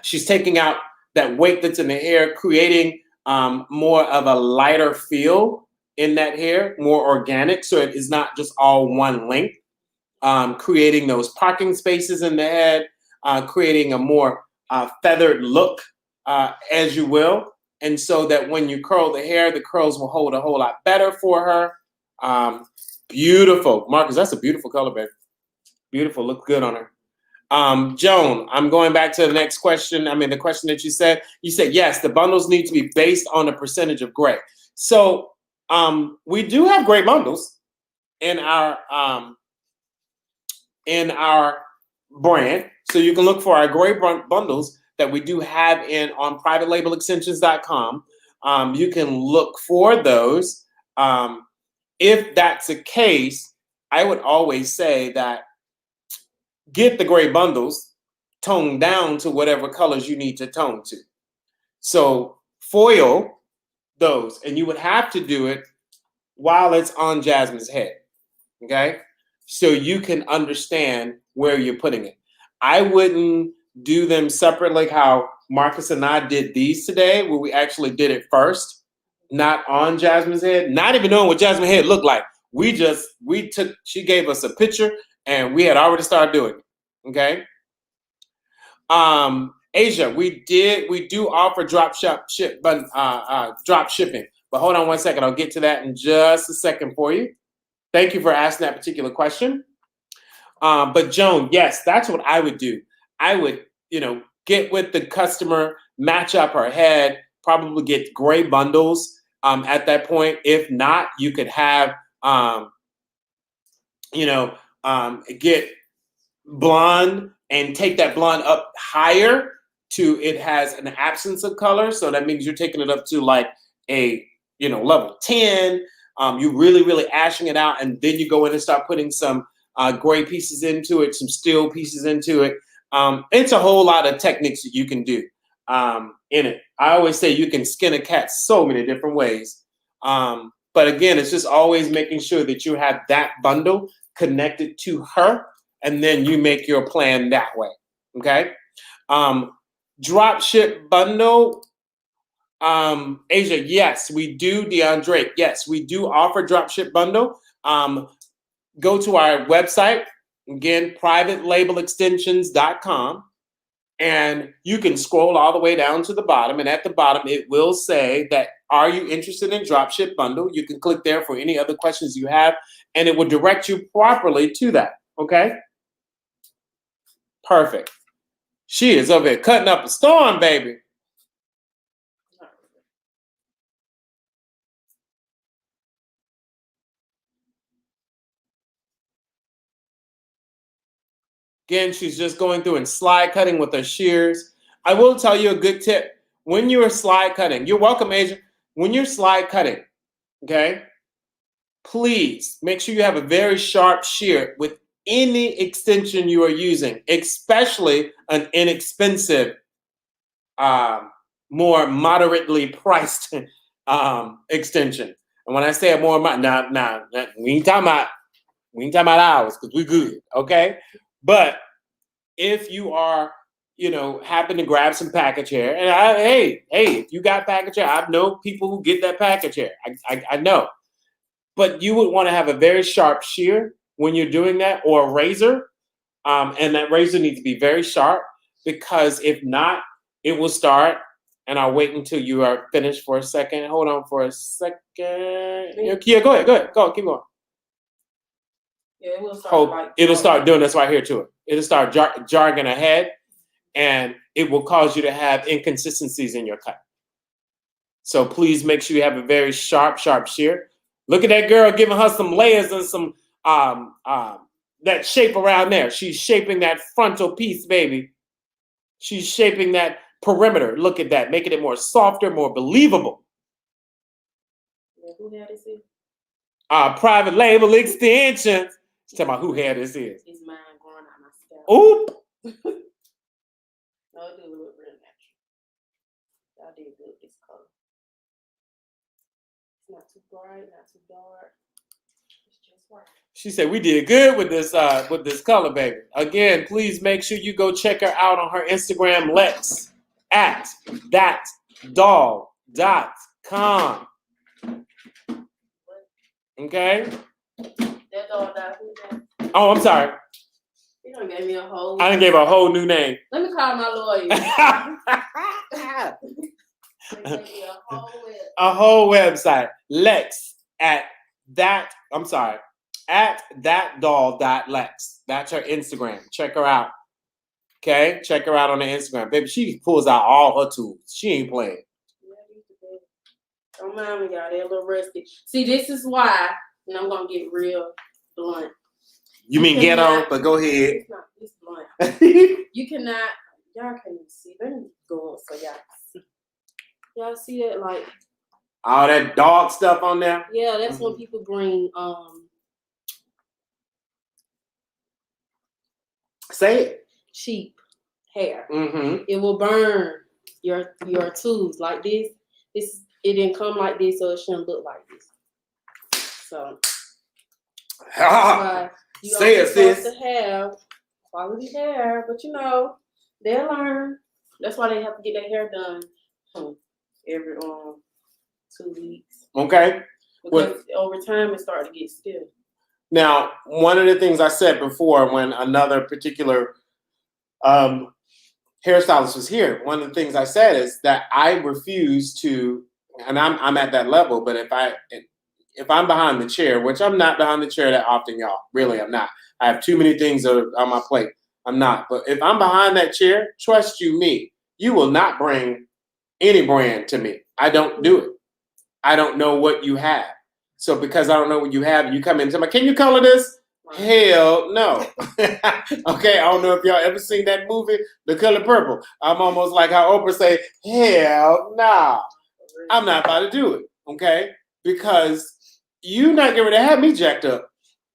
she's taking out that weight that's in the hair, creating more of a lighter feel in that hair, more organic, so it is not just all one length. Creating those parking spaces in the head, creating a more feathered look, as you will. And so that when you curl the hair, the curls will hold a whole lot better for her. Beautiful. Marcus, that's a beautiful color, baby. Beautiful. Looks good on her. Joan, I'm going back to the next question. The question that you said, yes, the bundles need to be based on a percentage of gray. So we do have gray bundles in our brand. So you can look for our gray bundles that we do have on privatelabelextensions.com. You can look for those. If that's the case, I would always say that get the gray bundles toned down to whatever colors you need to tone to. So foil those, and you would have to do it while it's on Jasmine's head, okay? So you can understand where you're putting it. I wouldn't do them separately like how Marcus and I did these today, where we actually did it first, not on Jasmine's head, not even knowing what Jasmine's head looked like. She gave us a picture and we had already started doing it, okay? Asia, we do offer drop shipping, but hold on one second. I'll get to that in just a second for you. Thank you for asking that particular question. But Joan, yes, that's what I would do. I would, get with the customer, match up her head, probably get gray bundles at that point. If not, you could have, get blonde and take that blonde up higher to it has an absence of color. So that means you're taking it up to like a, level 10. You're really, really ashing it out. And then you go in and start putting some gray pieces into it, some steel pieces into it. It's a whole lot of techniques that you can do in it. I always say you can skin a cat so many different ways. But again, it's just always making sure that you have that bundle connected to her, and then you make your plan that way. Okay. Drop ship bundle. Asia, yes, we do. DeAndre, yes, we do offer drop ship bundle. Go to our website, again, privatelabelextensions.com, and you can scroll all the way down to the bottom, and at the bottom it will say that, are you interested in drop ship bundle? You can click there for any other questions you have, and it will direct you properly to that. Okay? Perfect. She is over here cutting up a storm, baby. Again, she's just going through and slide cutting with her shears. I will tell you a good tip. When you're slide cutting, you're welcome, Asia. When you're slide cutting, okay, please make sure you have a very sharp shear with any extension you are using, especially an inexpensive, more moderately priced extension. And when I say a more, we ain't talking about ours because we good, okay? But if you are, happen to grab some package hair, and hey, if you got package hair, I know people who get that package hair. I know. But you would want to have a very sharp shear when you're doing that, or a razor. And that razor needs to be very sharp, because if not, it will start. And I'll wait until you are finished for a second. Hold on for a second. Yeah, go ahead. Go, keep going. Yeah, it will start it'll start doing this right here to it. It'll start jarring ahead, and it will cause you to have inconsistencies in your cut. So please make sure you have a very sharp shear. Look at that girl giving her some layers and some that shape around there. She's shaping that frontal piece, baby. She's shaping that perimeter. Look at that, making it more softer, more believable. Yeah, who hair this is? Private label extensions. Tell me who hair this is. It's mine growing out my scalp. Oop. No, it do look real natural. Y'all did good this color. It's not too bright, not too dark. It's just right. She said we did good with this color, baby. Again, please make sure you go check her out on her Instagram, Lex at thatdoll.com. Okay. That doll died. Who that? Oh, I'm sorry. You done gave me a whole. I done gave her a whole new name. Let me call my lawyer. They gave me a whole website. Lex at that. I'm sorry. At thatdoll.lex. That's her Instagram. Check her out. Okay? Check her out on the Instagram. Baby, she pulls out all her tools. She ain't playing. Don't mind me, y'all. They're a little rusty. See, this is why, and I'm going to get real blunt. You mean ghetto, but go ahead. It's blunt. You cannot, y'all can't even see. Let me go on so y'all can see. Y'all see that? Like, all that dog stuff on there? Yeah, that's when people bring, say it. Cheap hair. Mm-hmm. It will burn your tools like this. It didn't come like this, so it shouldn't look like this. So that's why you say it, sis. supposed to have quality hair, but you know they'll learn. That's why they have to get their hair done every 2 weeks. Okay. Because over time it starts to get stiff. Now, one of the things I said before when another particular hairstylist was here, one of the things I said is that I refuse to, and I'm at that level, but if I'm behind the chair, which I'm not behind the chair that often, y'all, really I'm not. I have too many things on my plate. I'm not. But if I'm behind that chair, trust you me, you will not bring any brand to me. I don't do it. I don't know what you have. So because I don't know what you have, you come in and tell me, can you color this? Hell no. Okay, I don't know if y'all ever seen that movie, The Color Purple. I'm almost like how Oprah say, hell nah. I'm not about to do it, okay? Because you not getting ready to have me jacked up.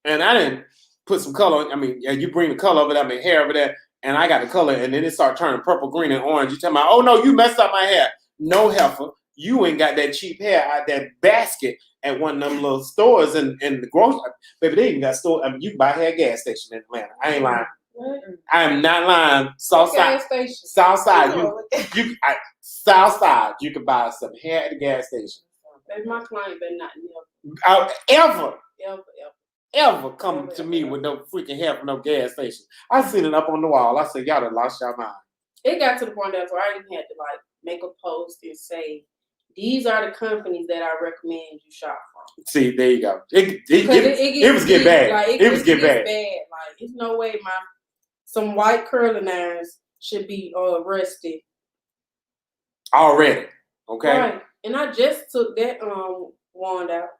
And I didn't put some color on. I mean, you bring the color over there, I mean, hair over there, and I got the color, and then it start turning purple, green, and orange. You tell me, oh no, you messed up my hair. No heifer. You ain't got that cheap hair out that basket at one of them little stores in the grocery. Baby, they even got store. I mean, you can buy hair at a gas station in Atlanta. I ain't lying. I am not lying. Southside. Southside. Southside. You can buy some hair at the gas station. Baby, my client better not ever come to me with no freaking hair from no gas station. I seen it up on the wall. I said, y'all done lost your mind. It got to the point that I even had to like make a post and say, these are the companies that I recommend you shop from. See, there you go. It was getting bad. Like, it was getting bad. Like, there's no way some white curling irons should be rusty already. Okay. Right. And I just took that wand out.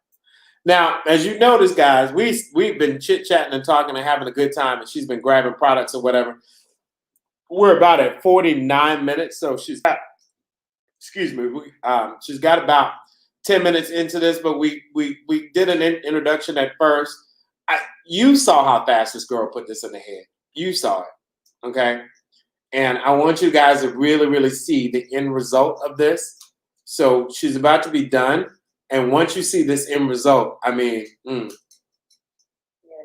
Now, as you notice, guys, we've been chit-chatting and talking and having a good time, and she's been grabbing products or whatever. We're about at 49 minutes, so she's got about 10 minutes into this, but we did an introduction at first. You saw how fast this girl put this in the head. You saw it, okay? And I want you guys to really, really see the end result of this. So she's about to be done. And once you see this end result, I mean, Yeah,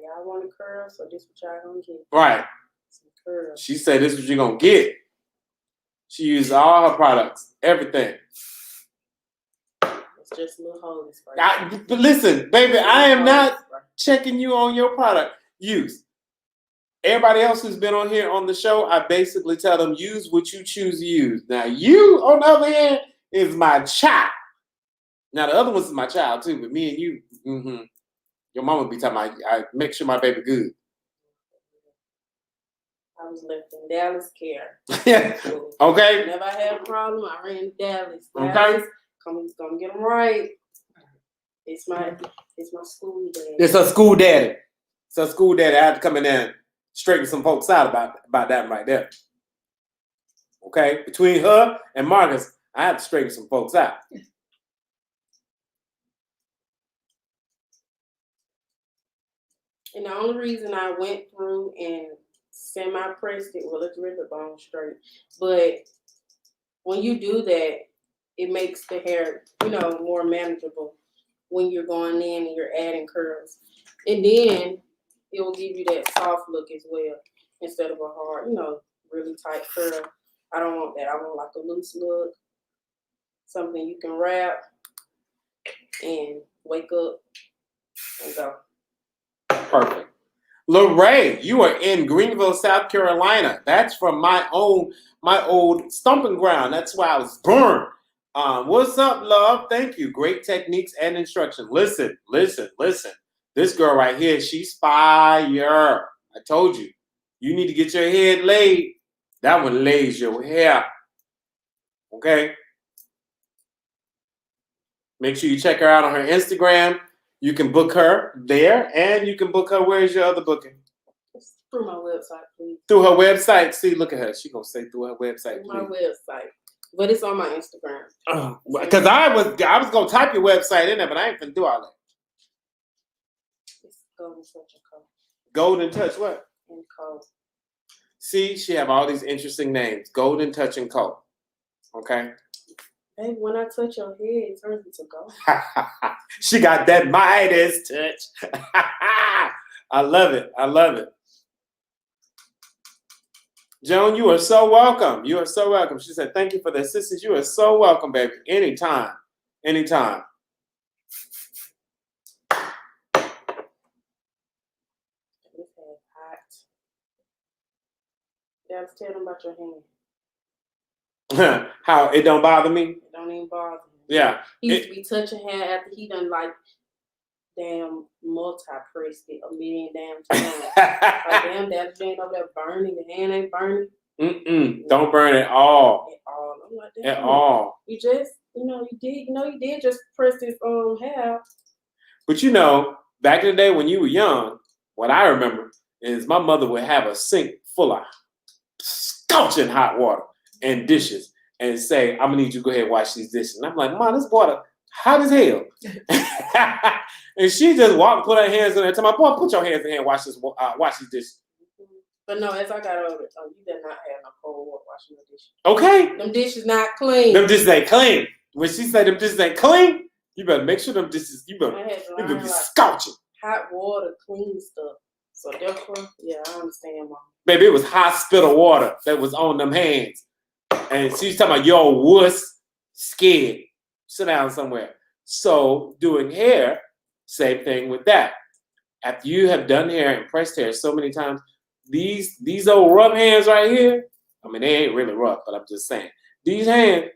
y'all want a curl, so this what y'all gonna get. Right. Some curl. She said this is what you're gonna get. She used all her products, everything. It's just a little hole right. But listen, baby, I am not checking you on your product use. Everybody else who's been on here on the show, I basically tell them use what you choose to use. Now, you, on the other hand, is my child. Now, the other one's is my child, too, but me and you, your mama be talking about, I make sure my baby good. I was left in Dallas care. Okay. Whenever I had a problem, I ran to Dallas. Okay. Dallas, come get them right. It's my school day. It's a school daddy. It's a school daddy. I had to come in there and straighten some folks out about that right there. Okay? Between her and Marcus, I had to straighten some folks out. And the only reason I went through and semi-pressed it, well, it's really bone straight. But when you do that, it makes the hair, more manageable when you're going in and you're adding curls. And then it will give you that soft look as well instead of a hard, really tight curl. I don't want that. I want like a loose look, something you can wrap and wake up and go. Perfect. Lorraine, you are in Greenville, South Carolina. That's from my old stomping ground. That's where I was born. What's up, love? Thank you. Great techniques and instruction. Listen. This girl right here, she's fire. I told you. You need to get your head laid. That one lays your hair. Okay? Make sure you check her out on her Instagram. You can book her there, and you can book her. Where's your other booking? Through my website, please. Through her website. See, look at her. She's going to say through her website, through my website. But it's on my Instagram. Because I was going to type your website in there, but I ain't finna do all that. It's Golden Touch and Co. Golden Touch what? And Co. See, she have all these interesting names. Golden Touch and Co. Okay? Hey, when I touch your head, it turns into gold. She got that Midas touch. I love it. Joan, you are so welcome. You are so welcome. She said, thank you for the assistance. You are so welcome, baby. Anytime. It's hot. Yeah, tell them about your hand. How it don't bother me? It don't even bother me. Yeah. He used to be touching hand after he done like damn multi-pressed it a million damn times. Like damn, that ain't over there burning. The hand ain't burning. Don't burn at all. At all. I'm like, damn. At all. You just, you did just press this hair. But back in the day when you were young, what I remember is my mother would have a sink full of scorching hot water and dishes and say, I'm gonna need you to go ahead and wash these dishes. And I'm like, Mom, this water hot as hell. And she just put her hands in there, tell my boy, put your hands in here and wash these dishes. But no, as I got older, you did not have no cold water washing the dishes. Okay. Them dishes not clean. Them dishes ain't clean. When she said them dishes ain't clean, you better make sure them dishes, you better be scorching. Hot water, clean stuff. So therefore, yeah, I understand, Mom. Baby, it was hospital water that was on them hands. And she's talking about, yo, wuss, scared. Sit down somewhere. So doing hair, same thing with that. After you have done hair and pressed hair so many times, these old rough hands right here, I mean, they ain't really rough, but I'm just saying. These hands,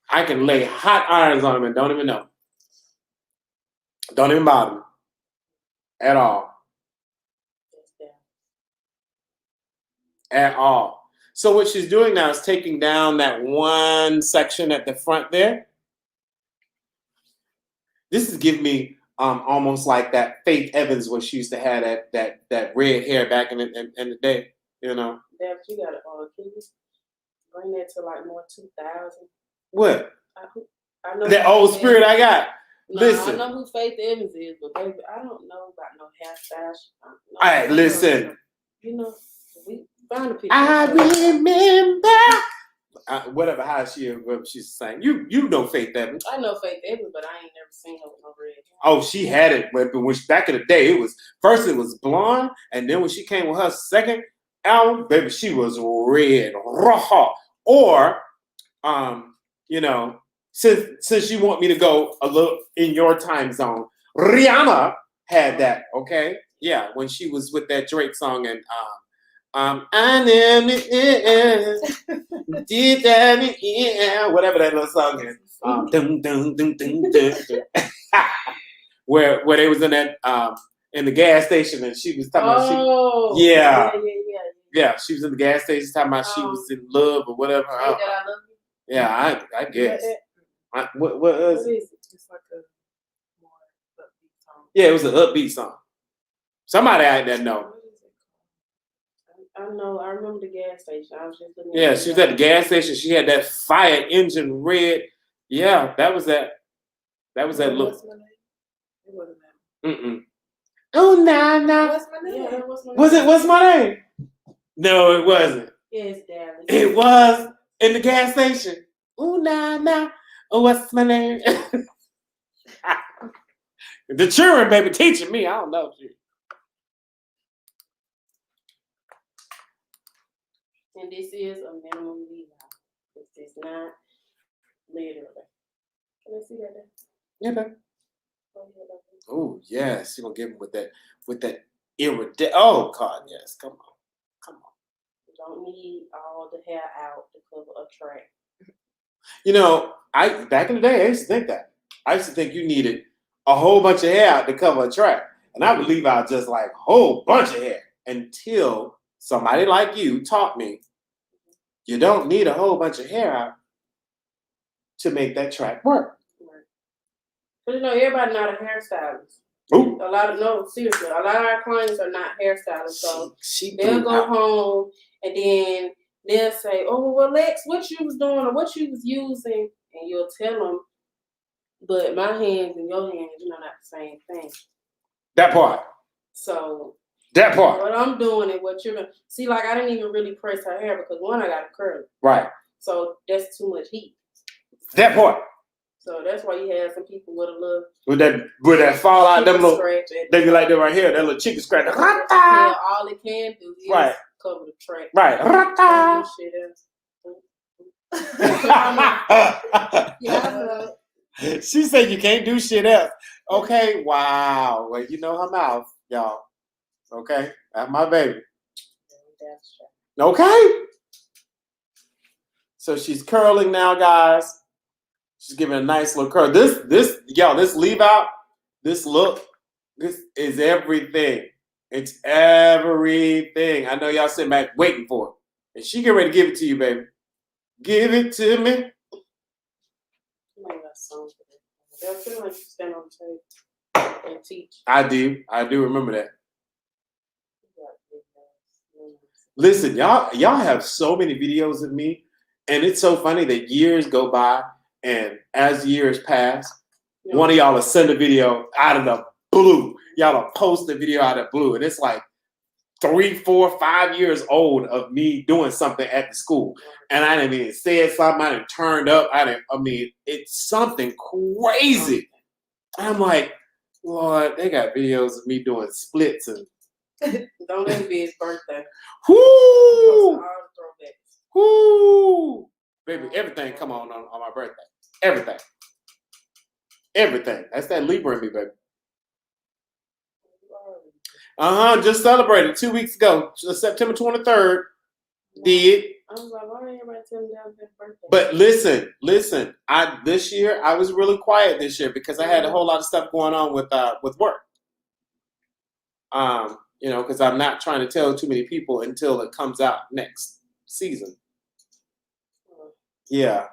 I can lay hot irons on them and don't even know. Don't even bother me. At all. At all. So what she's doing now is taking down that one section at the front there. This is giving me almost like that Faith Evans where she used to have that red hair back in the day, Yeah, but you gotta can you bring that to like more 2000. What? I know that old spirit I got. No, listen. I know who Faith Evans is, but baby, I don't know about no hairstyle. All right, listen. We found a picture. I remember. Whatever she's saying. You know Faith Evans. I know Faith Evans, but I ain't never seen her with no red hair. Oh, she had it, but back in the day, it was blonde, and then when she came with her second album, baby, she was red, raw. Or, since you want me to go a little in your time zone, Rihanna had that. Okay, yeah, when she was with that Drake song and I never did that whatever that little song is. Dun, dun, dun, dun, dun, dun. where they was in that in the gas station and she was talking about yeah. Yeah, she was in the gas station talking about she was in love or whatever. Say that I love you. Yeah, I guess. What was it? What is it? It's like a more upbeat song. Yeah, it was an upbeat song. Somebody out there know. What is it I know. I remember the gas station. I was just looking. Yeah, she was at the gas station. She had that fire engine red. Yeah, that was that. That was that look. What's my name? It wasn't that. Mm-mm. Oh, nah. What's my name? Yeah, it was. Was it? What's my name? No, it wasn't. Yes, Dallas. It was in the gas station. Ooh, nah. Oh, what's my name? The children, baby, teaching me. I don't know. And this is a minimum leave out. This is not literally. Can I see that there? Yeah, baby. Oh, yes. You're going to give him with that iridescent. Oh, God, yes. Come on. You don't need all the hair out to cover a track. You know, back in the day, I used to think that. I used to think you needed a whole bunch of hair out to cover a track. And I would leave out just like a whole bunch of hair until somebody like you taught me you don't need a whole bunch of hair out to make that track work. Right. But you know, everybody not a hairstylist. Ooh. Seriously, a lot of our clients are not hairstylists. So She they'll threw go out. home and then they'll say, "Oh, well, Lex, what you was doing or what you was using," and you'll tell them, "But my hands and your hands, not the same thing." That part. So That part. what I'm doing and what you're doing. See, like I didn't even really press her hair because one, I got a curl, Right. so that's too much heat. That part. So that's why you have some people with a little With that fall out, them little, scratch. they be like that right here, that little chicken scratch. Yeah, all it can do is Right. cover the track. Right. Can't do shit else. Yeah, I know. She said you can't do shit else. Okay, wow. Well, you know her mouth, y'all. Okay, that's my baby. Okay. So she's curling now, guys. She's giving a nice little curl. This leave out, this look, this is everything. It's everything. I know y'all sitting back waiting for it. And she get ready to give it to you, baby. Give it to me. They'll feel like you stand on the table and teach. I do remember that. Listen, y'all have so many videos of me, and it's so funny that years go by, and as years pass, one of y'all will send a video out of the blue. Y'all will post a video out of the blue, and it's like 3, 4, 5 years old of me doing something at the school, and I didn't even said something. I didn't turned up. It's something crazy. I'm like, Lord, they got videos of me doing splits and. Don't let it be his birthday. Whoo! Whoo! Baby, everything come on my birthday. Everything. That's that Libra in me, baby. Just celebrated 2 weeks ago, September 23rd. Did. I was like, why didn't everybody tell me that was his birthday? But listen. This year I was really quiet this year because I had a whole lot of stuff going on with work. Because I'm not trying to tell too many people until it comes out next season. Yeah.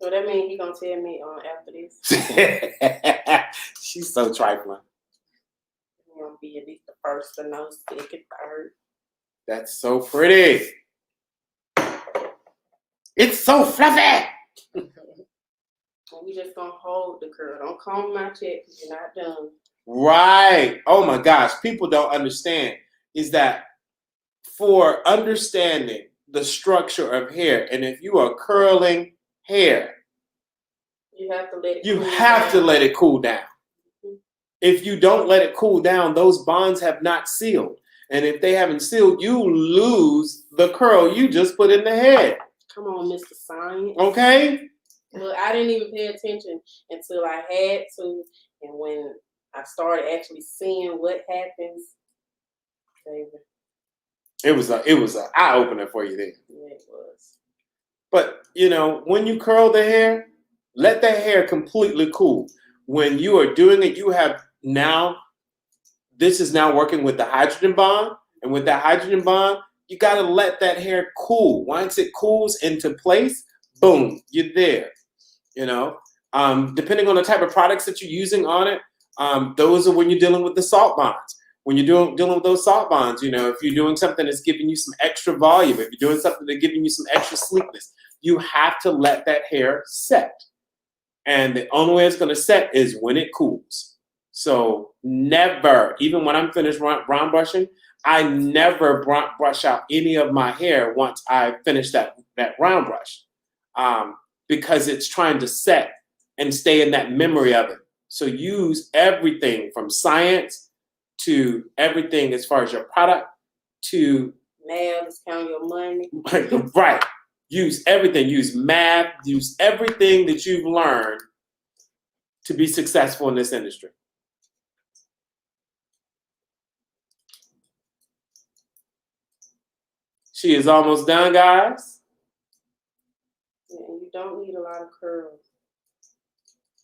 So that means he gonna tell me after this. She's so trifling. He's gonna be at least the first to know, second, third. That's so pretty. It's so fluffy. And we just gonna hold the curl. Don't comb my check because you're not done. Right. Oh my gosh. People don't understand is that for understanding the structure of hair, and if you are curling hair, you have to let it cool down. Mm-hmm. If you don't let it cool down, those bonds have not sealed. And if they haven't sealed, you lose the curl you just put in the head. Come on, Mr. Science. Okay? Well, I didn't even pay attention until I had to, and when I started actually seeing what happens, baby. It was an eye opener for you then. Yeah, it was. But when you curl the hair, let that hair completely cool. When you are doing it, this is now working with the hydrogen bond, and with that hydrogen bond, you got to let that hair cool. Once it cools into place, boom, you're there. You know, depending on the type of products that you're using on it, those are when you're dealing with the salt bonds. When you're dealing with those salt bonds, you know, if you're doing something that's giving you some extra volume, if you're doing something that's giving you some extra sleekness, you have to let that hair set. And the only way it's going to set is when it cools. So never, even when I'm finished brown brushing, I never brush out any of my hair once I finish that round brush, because it's trying to set and stay in that memory of it. So use everything from science to everything as far as your product to nails, count your money. right. Use everything. Use math. Use everything that you've learned to be successful in this industry. She is almost done, guys. Yeah, and you don't need a lot of curls.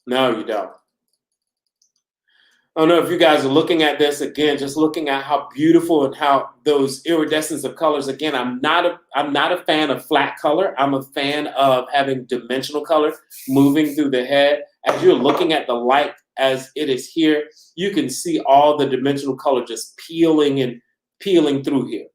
No, you don't. I don't know if you guys are looking at this again, just looking at how beautiful and how those iridescence of colors. Again, I'm not a fan of flat color. I'm a fan of having dimensional color moving through the head. As you're looking at the light as it is here, you can see all the dimensional color just peeling through here.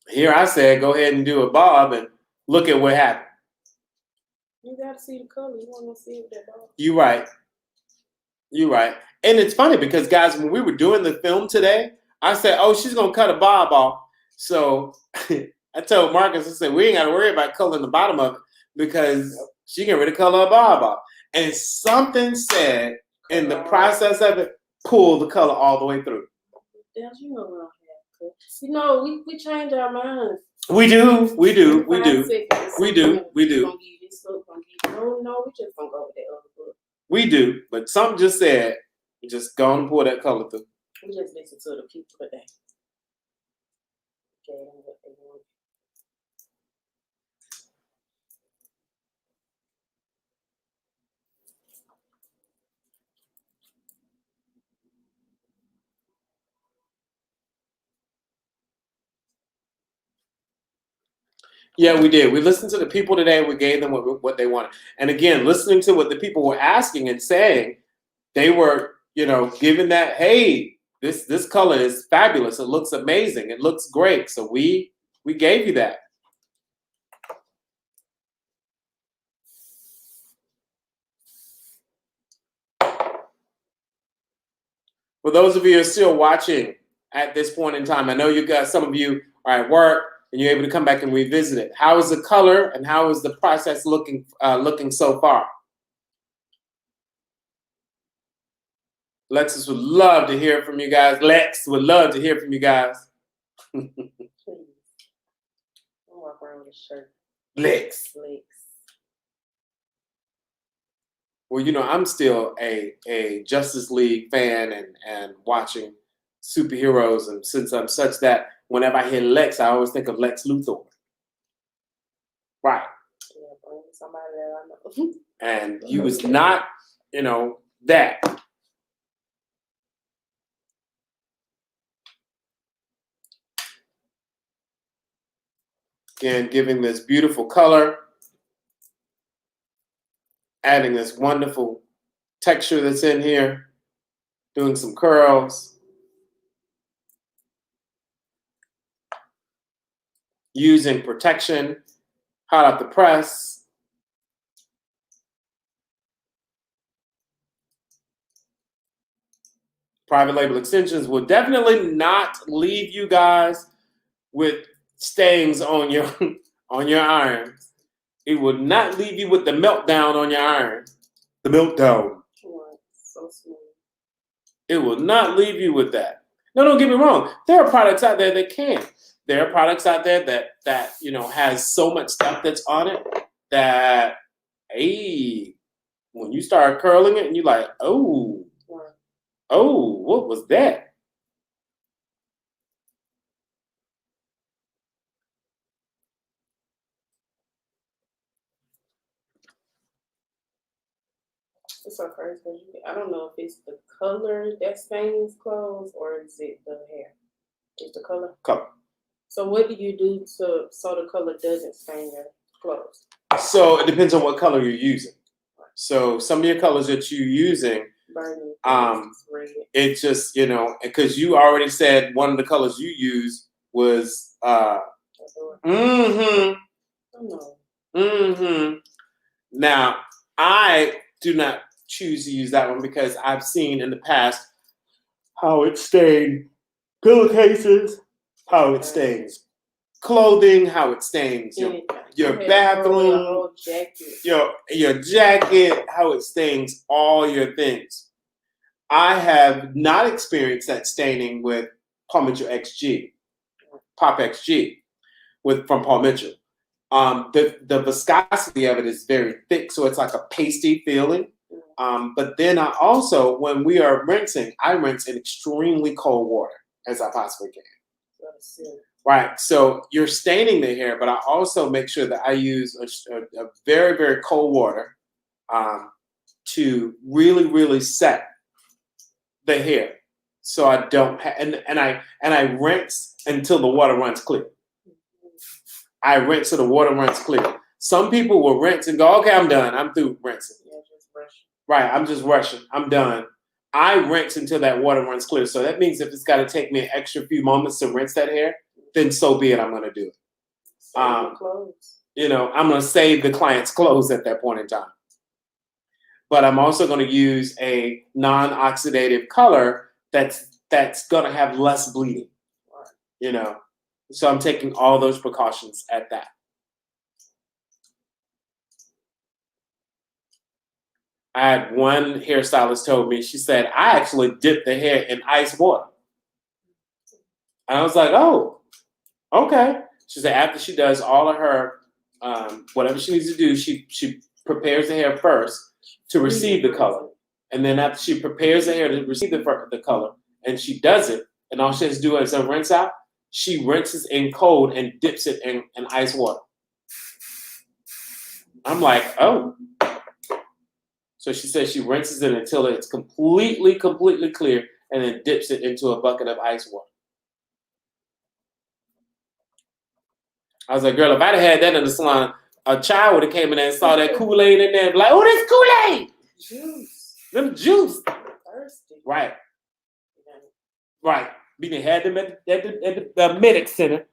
Here I said, go ahead and do a bob and look at what happened. You gotta see the color. You want to see what that bob. You're right. You're right. And it's funny because, guys, when we were doing the film today, I said, oh, she's going to cut a bob off. So I told Marcus, I said, we ain't got to worry about coloring the bottom of it because she can really color a bob off. And something said in the process of it, pull the color all the way through. Damn, you know what I have. You know, we change our minds. We do. We do. We do. Seconds, We do. We do. Gonna give you this look, gonna give you, no, we just gonna go with that other book. We do. But something just said, just go and pull that color through. We just listen to the people today. Okay, what they want. Yeah, we did. We listened to the people today. We gave them what they wanted. And again, listening to what the people were asking and saying, they were, you know, giving that, hey, this color is fabulous. It looks amazing. It looks great. So we gave you that. For those of you who are still watching at this point in time, I know you guys, some of you are at work and you're able to come back and revisit it. How is the color and how is the process looking so far? Lexus would love to hear from you guys. Lex would love to hear from you guys. Please. Don't walk around with a shirt. Lex. Well, you know, I'm still a Justice League fan and watching superheroes. And since I'm such that whenever I hear Lex, I always think of Lex Luthor. Right. Yeah, bring somebody that I know. And he was not, you know, that. Again, giving this beautiful color, adding this wonderful texture that's in here, doing some curls, using protection, hot off the press. Private label extensions will definitely not leave you guys with stains on your iron. It would not leave you with the meltdown on your iron. The meltdown. So smooth. It will not leave you with that. No, don't get me wrong. There are products out there that can. There are products out there that you know has so much stuff that's on it that, hey, when you start curling it and you're like, oh, what was that? It's so crazy because I don't know if it's the color that stains clothes or is it the hair. It's the color. Color. So what do you do so the color doesn't stain your clothes? So it depends on what color you're using. So some of your colors that you're using, Burning. Red. it just, because you already said one of the colors you use was Now, I do not choose to use that one because I've seen in the past how it stained pillowcases, how it stains clothing, how it stains your bathroom, your jacket, how it stains all your things. I have not experienced that staining with Paul Mitchell XG, Pop XG, from Paul Mitchell. The viscosity of it is very thick, so it's like a pasty feeling. But then I also, when we are rinsing, I rinse in extremely cold water as I possibly can. Right, so you're staining the hair, but I also make sure that I use a very, very cold water to really, really set the hair, so I don't and I rinse until the water runs clear. I rinse so the water runs clear. Some people will rinse and go, okay, I'm done. I'm through rinsing. Yeah, just rushing. Right, I'm just rushing. I'm done. I rinse until that water runs clear. So that means if it's got to take me an extra few moments to rinse that hair, then so be it. I'm going to do it. Save clothes. I'm going to save the client's clothes at that point in time. But I'm also going to use a non-oxidative color that's going to have less bleeding. So I'm taking all those precautions at that. I had one hairstylist told me, she said, I actually dip the hair in ice water. And I was like, oh, okay. She said after she does all of her, whatever she needs to do, she prepares the hair first to receive the color. And then after she prepares the hair to receive the color, and she does it, and all she has to do is rinse out, she rinses in cold and dips it in ice water. I'm like, oh. So she says she rinses it until it's completely clear and then dips it into a bucket of ice water. I was like, girl, if I'd have had that in the salon, a child would have came in there and saw that Kool-Aid in there and be like, oh, this Kool-Aid! Juice. Them juice. Thirsty. Right. Right. We done had them at the medic center.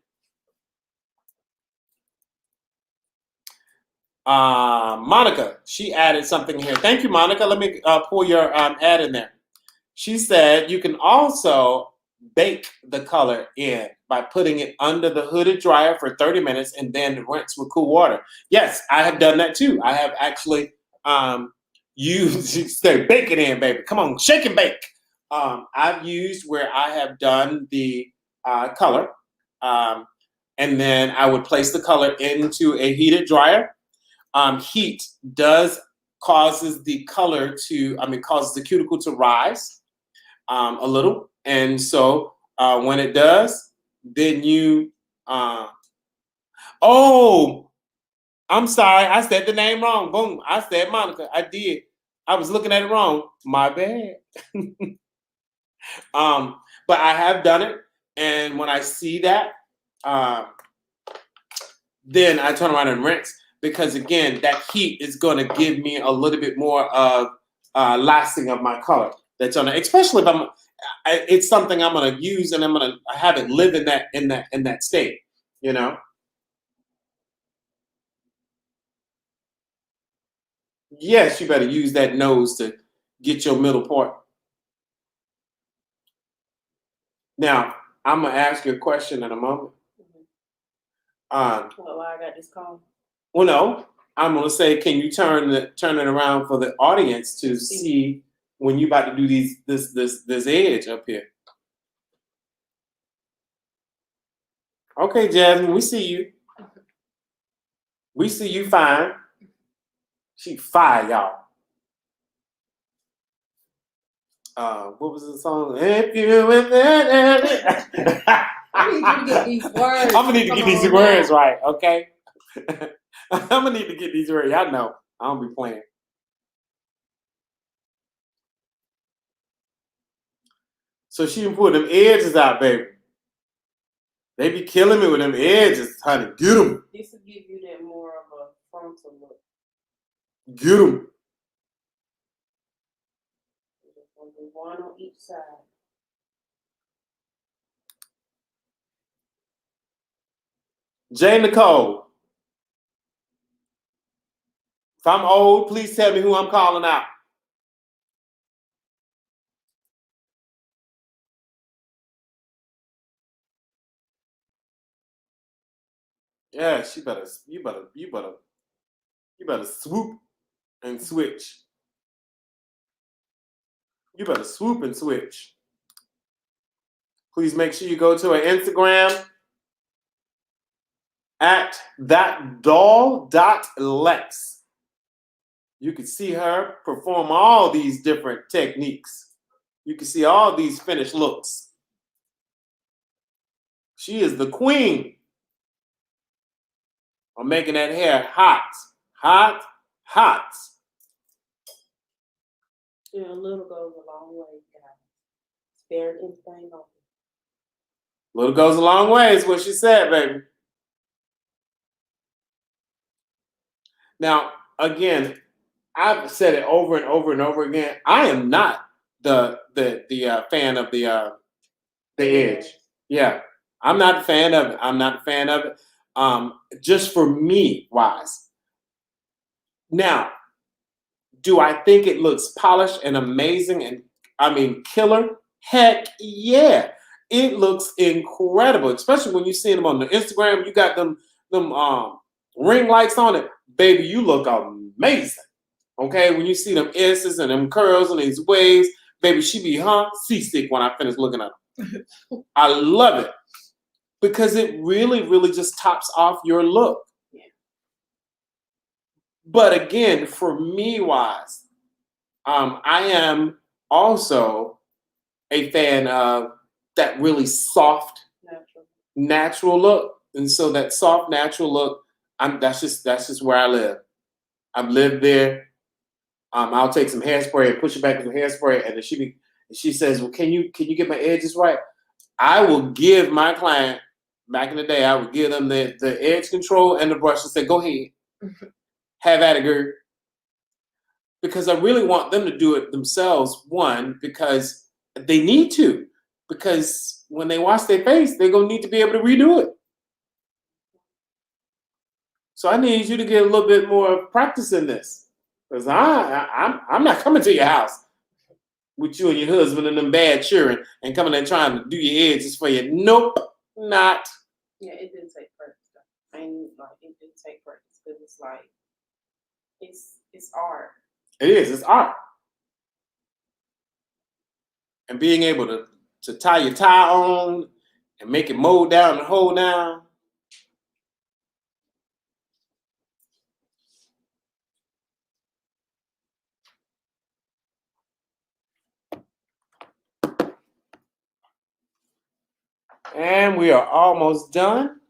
Monica, she added something here. Thank you, Monica. Let me pull your ad in there. She said you can also bake the color in by putting it under the hooded dryer for 30 minutes and then rinse with cool water. Yes, I have done that too. I have actually used, she said, bake it in, baby. Come on, shake and bake. I've used where I have done the color and then I would place the color into a heated dryer. Heat causes the cuticle to rise a little. And so when it does, then you, I'm sorry, I said the name wrong. Boom, I said Monica, I did. I was looking at it wrong. My bad. But I have done it. And when I see that, then I turn around and rinse. Because again, that heat is going to give me a little bit more of lasting of my color. That's on it, especially if it's something I'm going to use and I'm going to have it live in that state. Yes, you better use that nose to get your middle part. Now, I'm gonna ask you a question in a moment. Why I got this call? Well, no, I'm gonna say, can you turn it around for the audience to see when you about to do this edge up here? Okay, Jasmine, we see you. We see you fine. She fire, y'all. What was the song? If you with it. I need you to get these words. I'm gonna need to get these words right, okay? I'm gonna need to get these words. Y'all know I don't be playing. So she can pull them edges out, baby. They be killing me with them edges, honey. Get them. This will give you that more of a frontal look. Get them. Just gonna do one on each side. J. Nicole. If I'm old, please tell me who I'm calling out. Yeah, you better swoop and switch. You better swoop and switch. Please make sure you go to her Instagram at thatdoll.lex. You can see her perform all these different techniques. You can see all these finished looks. She is the queen of making that hair hot, hot, hot. Yeah, a little goes a long way, guys. Spare anything on. Little goes a long way is what she said, baby. Now, again, I've said it over and over and over again. I am not the fan of the edge. Yeah, I'm not a fan of it. I'm not a fan of it. Just for me, wise. Now, do I think it looks polished and amazing and killer? Heck yeah. It looks incredible, especially when you see them on the Instagram. You got them ring lights on it. Baby, you look amazing. Okay, when you see them S's and them curls and these waves, baby, she be seasick when I finish looking at them. I love it because it really, really just tops off your look. Yeah. But again, for me, wise, I am also a fan of that really soft, natural look, and so that soft, natural look, that's just where I live. I've lived there. I'll take some hairspray and push it back with some hairspray, and then she says, "Well, can you get my edges right?" I will give my client, back in the day, I would give them the edge control and the brush and say, "Go ahead, have at it, girl," because I really want them to do it themselves. One, because they need to, because when they wash their face, they're gonna need to be able to redo it. So I need you to get a little bit more practice in this. Because I'm not coming to your house with you and your husband and them bad children and coming and trying to do your edges for you. Nope, not. Yeah, it didn't take practice. It didn't take practice because it's like it's art. It is. It's art. And being able to tie your tie on and make it mold down and hold down. And we are almost done.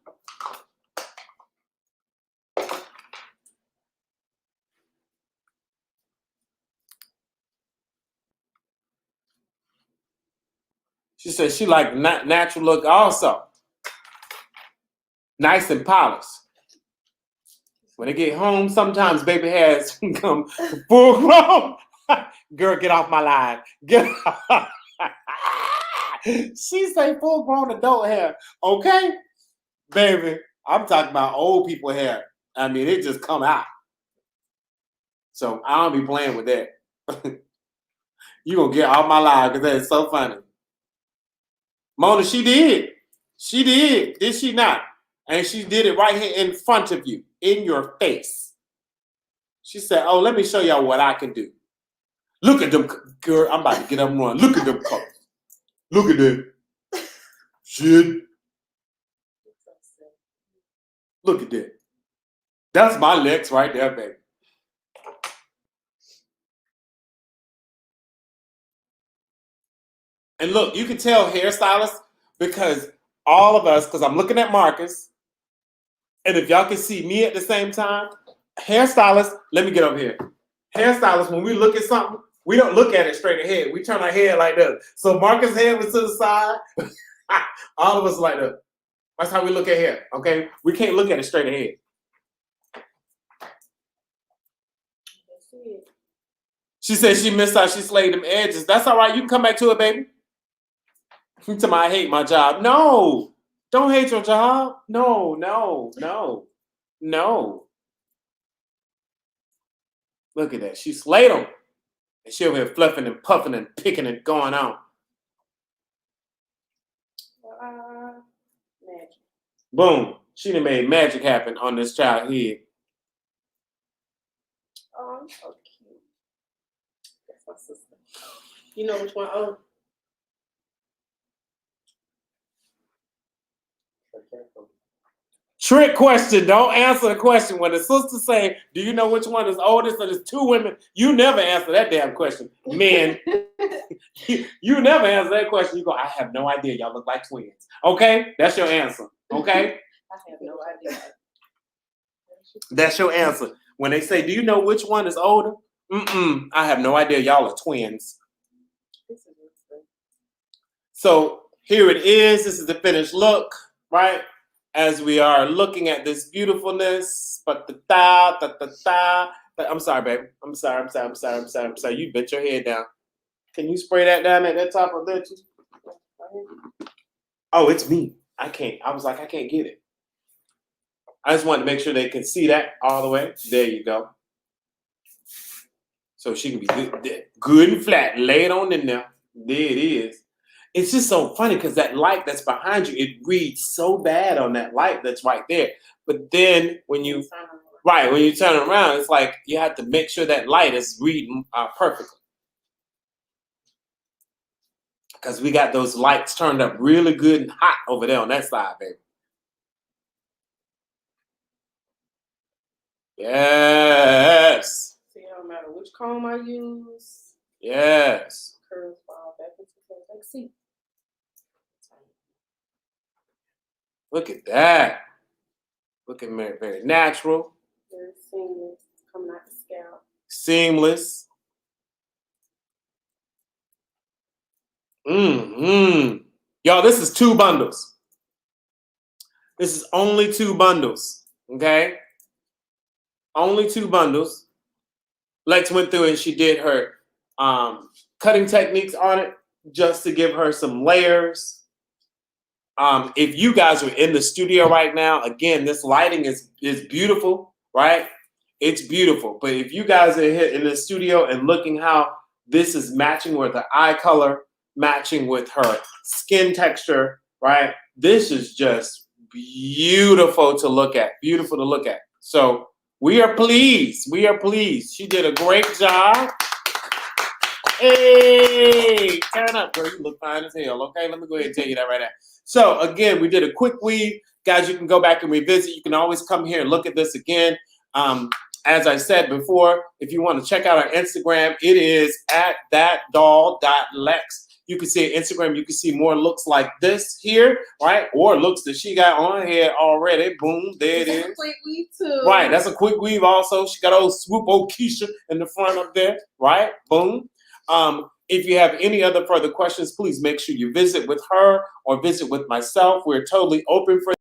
She said she liked natural look also. Nice and polished. When they get home, sometimes baby hairs come full grown. Girl, get off my line. Get off. She say full grown adult hair. Okay, baby, I'm talking about old people hair. It just come out. So I don't be playing with that. You gonna get off my line because that is so funny. Mona, she did. She did. Did she not? And she did it right here in front of you, in your face. She said, "Oh, let me show y'all what I can do. Look at them, girl. I'm about to get up and run. Look at them colors. Look at them. Shit. Look at that. That's my legs right there, baby." And look, you can tell hairstylists because all of us, because I'm looking at Marcus, and if y'all can see me at the same time, hairstylists, let me get up here. Hairstylists, when we look at something, we don't look at it straight ahead. We turn our head like this. So Marcus' head was to the side. All of us like that. That's how we look at hair, okay? We can't look at it straight ahead. That's it. She said she missed how she slayed them edges. That's all right. You can come back to it, baby. You tell me I hate my job. No. Don't hate your job. No. Look at that. She slayed them. And she over here fluffing and puffing and picking and going on. Magic. Boom. She done made magic happen on this child's head. Oh, I'm so cute. That's my sister. You know which one? Oh, Trick question. Don't answer the question. When the sister say, do you know which one is oldest? And there's two women, you never answer that damn question. Men, you never answer that question. You go, I have no idea. Y'all look like twins. Okay? That's your answer. Okay? I have no idea. That's your answer. When they say, do you know which one is older? I have no idea. Y'all are twins. This is interesting. So here it is. This is the finished look, right? As we are looking at this beautifulness. I'm sorry, baby. I'm sorry. You bent your head down. Can you spray that down at that top of that? Oh, it's me. I can't. I was like, I can't get it. I just wanted to make sure they can see that all the way. There you go. So she can be good and flat. Lay it on in there. There it is. It's just so funny because that light that's behind you, it reads so bad on that light that's right there. But then when you turn around, it's like you have to make sure that light is reading perfectly. Because we got those lights turned up really good and hot over there on that side, baby. Yes. See, it don't matter which comb I use. Yes. Curls fall back into place. Like, see. Look at that. Looking very, very natural. Very seamless. Coming out the scalp. Seamless. Y'all, this is 2 bundles. This is only 2 bundles. Okay? Only 2 bundles. Lex went through and she did her cutting techniques on it just to give her some layers. If you guys are in the studio right now, again, this lighting is beautiful, right? It's beautiful. But if you guys are here in the studio and looking how this is matching with the eye color, matching with her skin texture, right? This is just beautiful to look at. Beautiful to look at. So we are pleased. We are pleased. She did a great job. Hey, turn up, girl. You look fine as hell. Okay, let me go ahead and tell you that right now. So again, we did a quick weave. Guys, you can go back and revisit. You can always come here and look at this again. As I said before, if you want to check out our Instagram, it is at thatdoll.lex. You can see Instagram. You can see more looks like this here, right? Or looks that she got on here already. Boom, there it is. That's a quick weave too. Right, that's a quick weave also. She got old swoop old Keisha in the front up there, right? Boom. If you have any other further questions, please make sure you visit with her or visit with myself. We're totally open for